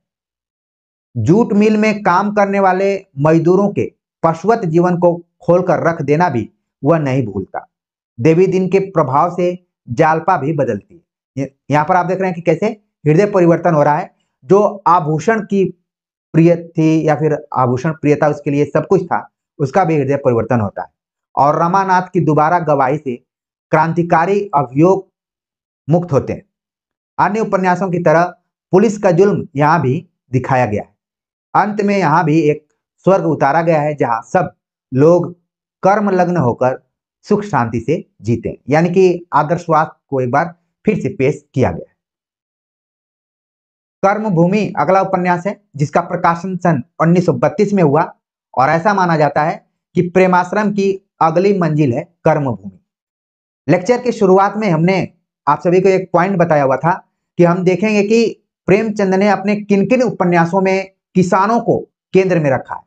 जूट मिल में काम करने वाले मजदूरों के पशुवत जीवन को खोलकर रख देना भी वह नहीं भूलता। देवी दिन के प्रभाव से जालपा भी बदलती है। यहाँ पर आप देख रहे हैं कि कैसे हृदय परिवर्तन हो रहा है। जो आभूषण की प्रिय थी या फिर आभूषण प्रियता उसके लिए सब कुछ था, उसका भी हृदय परिवर्तन होता है। और रमानाथ की दोबारा गवाही से क्रांतिकारी अभियोग मुक्त होते हैं। अन्य उपन्यासों की तरह पुलिस का जुल्म यहाँ भी दिखाया गया है। अंत में यहाँ भी एक स्वर्ग उतारा गया है जहाँ सब लोग कर्म लग्न होकर सुख शांति से जीते हैं, यानी कि आदर्शवाद को एक बार फिर से पेश किया गया है। कर्मभूमि अगला उपन्यास है जिसका प्रकाशन सन 1932 में हुआ और ऐसा माना जाता है कि प्रेमाश्रम की अगली मंजिल है कर्मभूमि। लेक्चर की शुरुआत में हमने आप सभी को एक पॉइंट बताया हुआ था कि हम देखेंगे कि प्रेमचंद ने अपने किन किन उपन्यासों में किसानों को केंद्र में रखा है।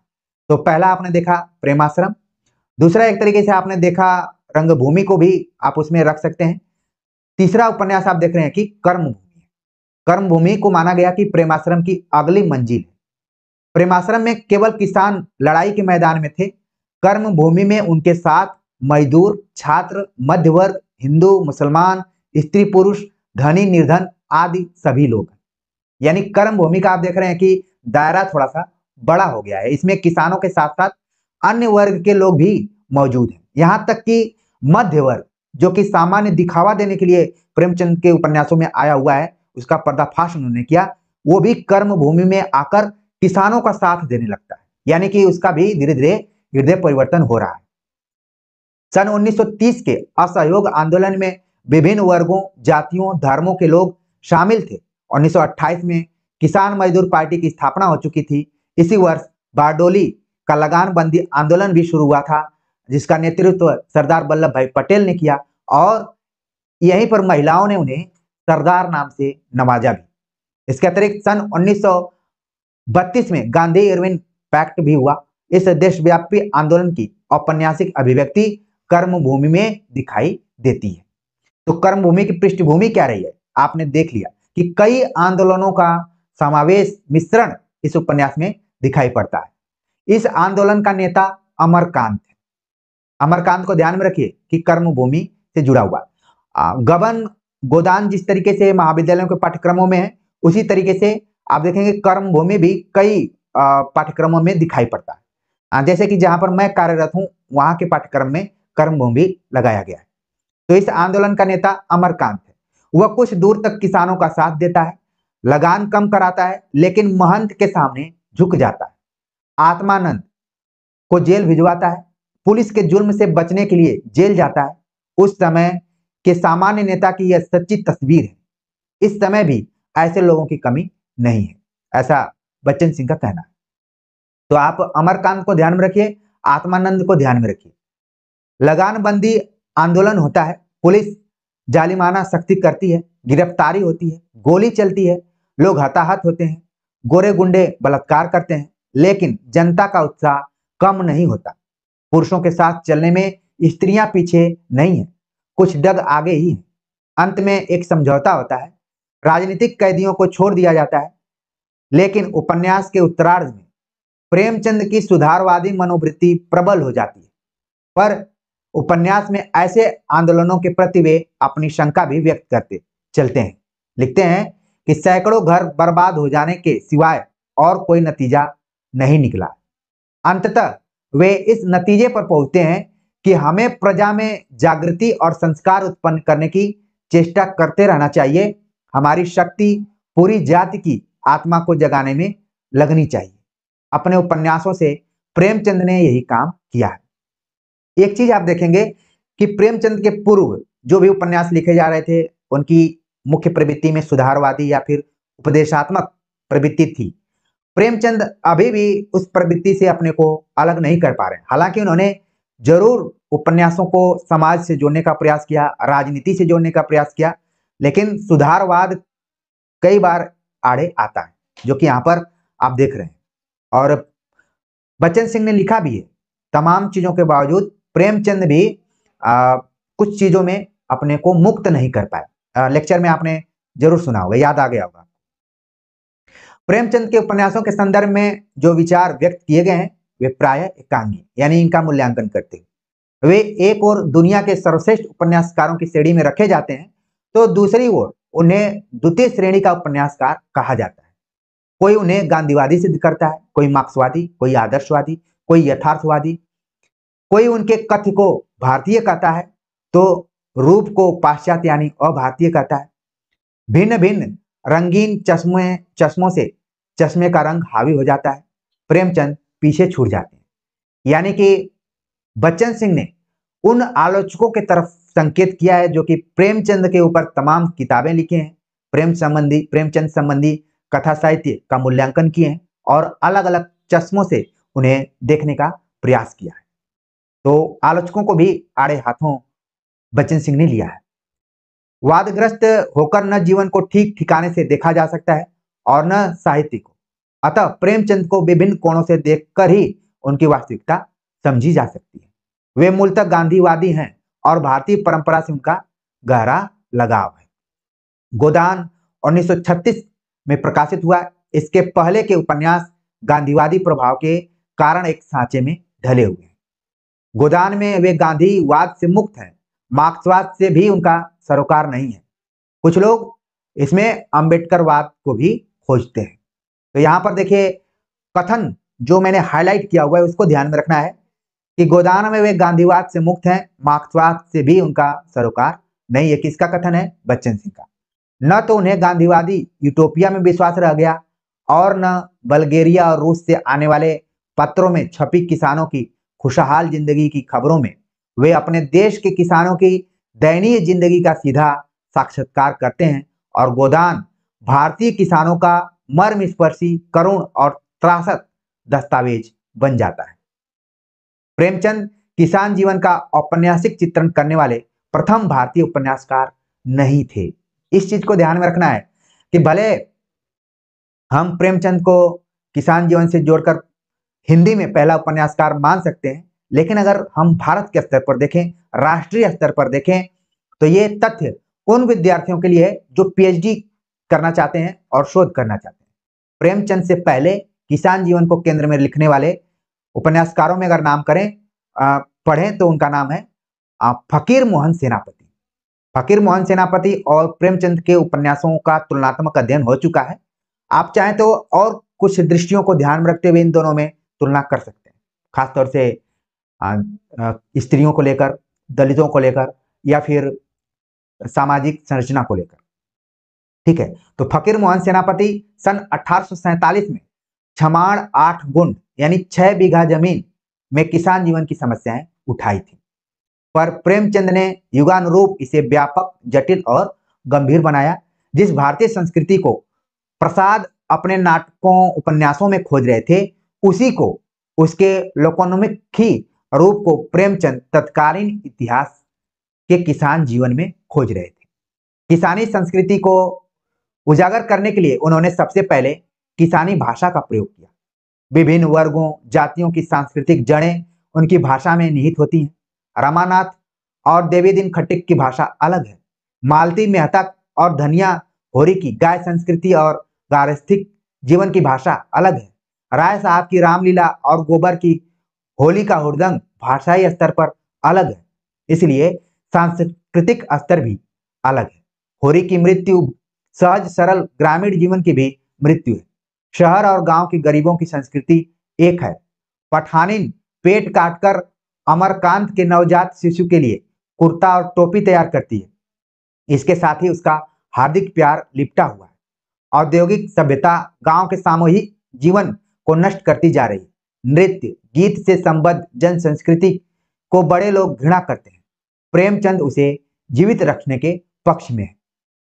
तो पहला आपने देखा प्रेमाश्रम, दूसरा एक तरीके से आपने देखा रंगभूमि को भी आप उसमें रख सकते हैं। तीसरा उपन्यास आप देख रहे हैं कि कर्मभूमि। कर्मभूमि को माना गया कि प्रेमाश्रम की अगली मंजिल है। प्रेमाश्रम में केवल किसान लड़ाई के मैदान में थे, कर्मभूमि में उनके साथ मजदूर, छात्र, मध्य वर्ग, हिंदू, मुसलमान, स्त्री पुरुष, धनी निर्धन आदि सभी लोग। यानी कर्मभूमि का आप देख रहे हैं कि दायरा थोड़ा सा बड़ा हो गया है। इसमें किसानों के साथ साथ अन्य वर्ग के लोग भी मौजूद हैं, यहाँ तक कि मध्य वर्ग जो कि सामान्य दिखावा देने के लिए प्रेमचंद के उपन्यासों में आया हुआ है, उसका पर्दाफाश उन्होंने किया। वो भी कर्म भूमि में आकर किसानों का साथ देने लगता है, यानी कि उसका भी धीरे धीरे हृदय परिवर्तन हो रहा है। सन 1930 के असहयोग आंदोलन में विभिन्न वर्गों, जातियों, धर्मों के लोग शामिल थे। 1928 में किसान मजदूर पार्टी की स्थापना हो चुकी थी। इसी वर्ष बारडोली का लगान बंदी आंदोलन भी शुरू हुआ था, जिसका नेतृत्व सरदार वल्लभ भाई पटेल ने किया, और यहीं पर महिलाओं ने उन्हें सरदार नाम से नवाजा भी। इसके अतिरिक्त सन 1932 में गांधी इरविन पैक्ट भी हुआ। इस देशव्यापी आंदोलन की औपन्यासिक अभिव्यक्ति कर्मभूमि में दिखाई देती है। तो कर्मभूमि की पृष्ठभूमि क्या रही है, आपने देख लिया कि कई आंदोलनों का समावेश, मिश्रण इस उपन्यास में दिखाई पड़ता है। इस आंदोलन का नेता अमरकांत है। अमरकांत को ध्यान में रखिए कि कर्मभूमि से जुड़ा हुआ। गबन गोदान जिस तरीके से महाविद्यालयों के पाठ्यक्रमों में है, उसी तरीके से आप देखेंगे कर्मभूमि भी कई पाठ्यक्रमों में दिखाई पड़ता है। जैसे कि जहां पर मैं कार्यरत हूं, वहां के पाठ्यक्रम में कर्मभूमि लगाया गया है। तो इस आंदोलन का नेता अमरकांत है। वह कुछ दूर तक किसानों का साथ देता है, लगान कम कराता है, लेकिन महंत के सामने झुक जाता है। आत्मानंद को जेल भिजवाता है, पुलिस के जुल्म से बचने के लिए जेल जाता है। उस समय के सामान्य नेता की यह सच्ची तस्वीर है। इस समय भी ऐसे लोगों की कमी नहीं है, ऐसा बच्चन सिंह का कहना है। तो आप अमरकांत को ध्यान में रखिए, आत्मानंद को ध्यान में रखिए। लगान बंदी आंदोलन होता है, पुलिस जालिमाना सख्ती करती है, गिरफ्तारी होती है, गोली चलती है, लोग हताहत होते हैं, गोरे गुंडे बलात्कार करते हैं, लेकिन जनता का उत्साह कम नहीं होता। पुरुषों के साथ चलने में स्त्रियां पीछे नहीं है, कुछ डग आगे ही है। अंत में एक समझौता होता है, राजनीतिक कैदियों को छोड़ दिया जाता है। लेकिन उपन्यास के उत्तरार्ध में प्रेमचंद की सुधारवादी मनोवृत्ति प्रबल हो जाती है, पर उपन्यास में ऐसे आंदोलनों के प्रति वे अपनी शंका भी व्यक्त करते चलते हैं। लिखते हैं कि सैकड़ों घर बर्बाद हो जाने के सिवाय और कोई नतीजा नहीं निकला। अंततः वे इस नतीजे पर पहुंचते हैं कि हमें प्रजा में जागृति और संस्कार उत्पन्न करने की चेष्टा करते रहना चाहिए। हमारी शक्ति पूरी जाति की आत्मा को जगाने में लगनी चाहिए। अपने उपन्यासों से प्रेमचंद ने यही काम किया है। एक चीज आप देखेंगे कि प्रेमचंद के पूर्व जो भी उपन्यास लिखे जा रहे थे, उनकी मुख्य प्रवृत्ति में सुधारवादी या फिर उपदेशात्मक प्रवृत्ति थी। प्रेमचंद अभी भी उस प्रवृत्ति से अपने को अलग नहीं कर पा रहे। हालांकि उन्होंने जरूर उपन्यासों को समाज से जोड़ने का प्रयास किया, राजनीति से जोड़ने का प्रयास किया, लेकिन सुधारवाद कई बार आड़े आता है, जो कि यहाँ पर आप देख रहे हैं। और बच्चन सिंह ने लिखा भी है। तमाम चीजों के बावजूद प्रेमचंद भी कुछ चीजों में अपने को मुक्त नहीं कर पाए। लेक्चर में आपने जरूर सुना होगा, याद आ गया होगा। प्रेमचंद के उपन्यासों के संदर्भ में जो विचार व्यक्त किए गए हैं, वे प्रायः एकांगी, यानी इनका मूल्यांकन करते हैं। वे एक और दुनिया के सर्वश्रेष्ठ उपन्यासकारों की श्रेणी में रखे जाते हैं, तो दूसरी ओर उन्हें द्वितीय श्रेणी का उपन्यासकार कहा जाता है। कोई उन्हें गांधीवादी सिद्ध करता है, कोई मार्क्सवादी, कोई आदर्शवादी, कोई यथार्थवादी, कोई उनके कथ्य को भारतीय कहता है, तो रूप को पाश्चात्य यानी अभारतीय कहता है। भिन्न भिन्न रंगीन चश्मों से चश्मे का रंग हावी हो जाता है। प्रेमचंद पीछे छूट जाते हैं। यानी कि बच्चन सिंह ने उन आलोचकों के तरफ संकेत किया है जो कि प्रेमचंद के ऊपर तमाम किताबें लिखे हैं, प्रेमचंद संबंधी कथा साहित्य का मूल्यांकन किए हैं और अलग अलग चश्मों से उन्हें देखने का प्रयास किया है। तो आलोचकों को भी आड़े हाथों बच्चन सिंह ने लिया है। वादग्रस्त होकर न जीवन को ठीक ठिकाने से देखा जा सकता है और न साहित्य को। अतः प्रेमचंद को विभिन्न कोणों से देखकर ही उनकी वास्तविकता समझी जा सकती है। वे मूलतः गांधीवादी हैं और भारतीय परंपरा से उनका गहरा लगाव है। गोदान 1936 में प्रकाशित हुआ। इसके पहले के उपन्यास गांधीवादी प्रभाव के कारण एक सांचे में ढले हुए हैं। गोदान में वे गांधीवाद से मुक्त हैं, मार्क्सवाद से भी उनका सरोकार नहीं है। कुछ लोग इसमें अंबेडकरवाद को भी खोजते हैं। तो यहाँ पर देखिए, कथन जो मैंने हाईलाइट किया हुआ है उसको ध्यान में रखना है कि गोदान में वे गांधीवाद से मुक्त हैं, मार्क्सवाद से भी उनका सरोकार नहीं है। किसका कथन है? बच्चन सिंह का। न तो उन्हें गांधीवादी यूटोपिया में विश्वास रह गया और न बल्गेरिया और रूस से आने वाले पत्रों में छपी किसानों की खुशहाल जिंदगी की खबरों में वे अपने देश के किसानों की दयनीय जिंदगी का सीधा साक्षात्कार करते हैं और गोदान भारतीय किसानों का मर्मस्पर्शी, करुण और त्रासक दस्तावेज बन जाता है। प्रेमचंद किसान जीवन का औपन्यासिक चित्रण करने वाले प्रथम भारतीय उपन्यासकार नहीं थे। इस चीज को ध्यान में रखना है कि भले हम प्रेमचंद को किसान जीवन से जोड़कर हिंदी में पहला उपन्यासकार मान सकते हैं, लेकिन अगर हम भारत के स्तर पर देखें, राष्ट्रीय स्तर पर देखें, तो ये तथ्य उन विद्यार्थियों के लिए है जो पीएचडी करना चाहते हैं और शोध करना चाहते हैं। प्रेमचंद से पहले किसान जीवन को केंद्र में लिखने वाले उपन्यासकारों में अगर नाम पढ़ें तो उनका नाम है फकीर मोहन सेनापति। फकीर मोहन सेनापति और प्रेमचंद के उपन्यासों का तुलनात्मक अध्ययन हो चुका है। आप चाहें तो और कुछ दृष्टियों को ध्यान में रखते हुए इन दोनों में तुलना कर सकते हैं, खासतौर से स्त्रियों को लेकर, दलितों को लेकर या फिर सामाजिक संरचना को लेकर। ठीक है, तो फकीर मोहन सेनापति सन 1847 में छमाण 8 गुंठ यानी 6 बीघा जमीन में किसान जीवन की समस्याएं उठाई थी, पर प्रेमचंद ने युगानुरूप इसे व्यापक, जटिल और गंभीर बनाया। जिस भारतीय संस्कृति को प्रसाद अपने नाटकों, उपन्यासों में खोज रहे थे, उसी को, उसके लोकोन्मुखी रूप को प्रेमचंद तत्कालीन इतिहास के किसान जीवन में खोज रहे थे। किसानी संस्कृति को उजागर करने के लिए उन्होंने सबसे पहले किसानी भाषा का प्रयोग किया। विभिन्न वर्गों, जातियों की सांस्कृतिक जड़ें उनकी भाषा में निहित होती हैं। रमानाथ और देवीदीन खट्टिक की भाषा अलग है। मालती मेहता और धनिया होरी की गाय संस्कृति और गारस्थिक जीवन की भाषा अलग है। राय साहब की रामलीला और गोबर की होली का हुड़दंग भाषाई स्तर पर अलग है, इसलिए सांस्कृतिक स्तर भी अलग है। होरी की मृत्यु सहज सरल ग्रामीण जीवन की भी मृत्यु है। शहर और गांव के गरीबों की संस्कृति एक है। पठानिन पेट काटकर अमरकांत के नवजात शिशु के लिए कुर्ता और टोपी तैयार करती है। इसके साथ ही उसका हार्दिक प्यार लिपटा हुआ है। औद्योगिक सभ्यता गांव के सामूहिक जीवन को नष्ट करती जा रही है। नृत्य गीत से संबद्ध जन संस्कृति को बड़े लोग घृणा करते हैं। प्रेमचंद उसे जीवित रखने के पक्ष में है।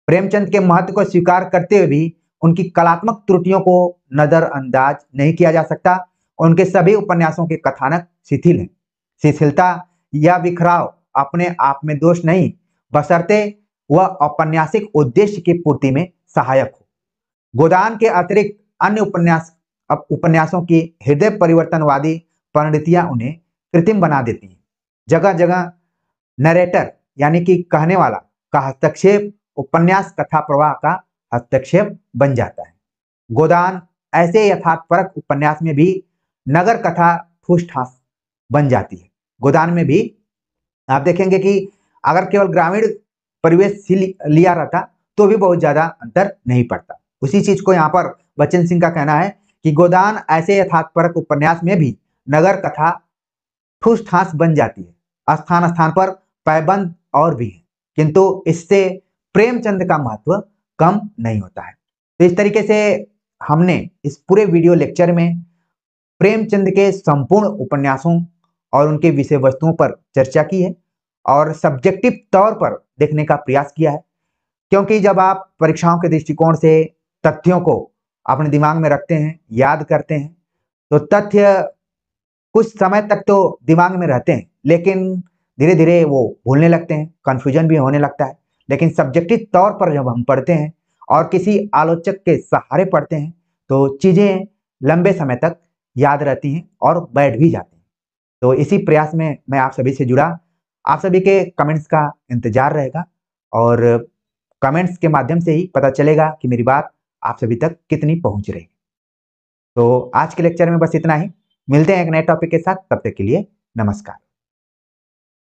प्रेमचंद के महत्व को स्वीकार करते हुए भी उनकी कलात्मक त्रुटियों को नजरअंदाज नहीं किया जा सकता। उनके सभी उपन्यासों के कथानक शिथिल हैं। शिथिलता या बिखराव अपने आप में दोष नहीं, बशर्ते वह औपन्यासिक उद्देश्य की पूर्ति में सहायक हो। गोदान के अतिरिक्त अन्य उपन्यासों की हृदय परिवर्तनवादी परिणतियां उन्हें कृत्रिम बना देती हैं। जगह जगह नरेटर यानी कि कहने वाला का हस्तक्षेप उपन्यास कथा प्रवाह का हस्तक्षेप बन जाता है। गोदान ऐसे यथार्थपरक उपन्यास में भी नगर कथा ठूस ठास बन जाती है। गोदान में भी आप देखेंगे कि अगर केवल ग्रामीण परिवेश लिया रहता तो भी बहुत ज्यादा अंतर नहीं पड़ता। उसी चीज को यहाँ पर बच्चन सिंह का कहना है कि गोदान ऐसे यथार्थपरक उपन्यास में भी नगर कथा ठूस ठास बन जाती है। स्थान स्थान पर पैबंद और भी है, किंतु इससे प्रेमचंद का महत्व कम नहीं होता है। तो इस तरीके से हमने इस पूरे वीडियो लेक्चर में प्रेमचंद के संपूर्ण उपन्यासों और उनके विषय वस्तुओं पर चर्चा की है और सब्जेक्टिव तौर पर देखने का प्रयास किया है, क्योंकि जब आप परीक्षाओं के दृष्टिकोण से तथ्यों को अपने दिमाग में रखते हैं, याद करते हैं, तो तथ्य कुछ समय तक तो दिमाग में रहते हैं, लेकिन धीरे धीरे वो भूलने लगते हैं, कंफ्यूजन भी होने लगता है। लेकिन सब्जेक्टिव तौर पर जब हम पढ़ते हैं और किसी आलोचक के सहारे पढ़ते हैं तो चीजें लंबे समय तक याद रहती हैं और बैठ भी जाती हैं। तो इसी प्रयास में मैं आप सभी से जुड़ा। आप सभी के कमेंट्स का इंतजार रहेगा और कमेंट्स के माध्यम से ही पता चलेगा कि मेरी बात आप सभी तक कितनी पहुंच रही। तो आज के लेक्चर में बस इतना ही। मिलते हैं एक नए टॉपिक के साथ, तब तक के लिए नमस्कार।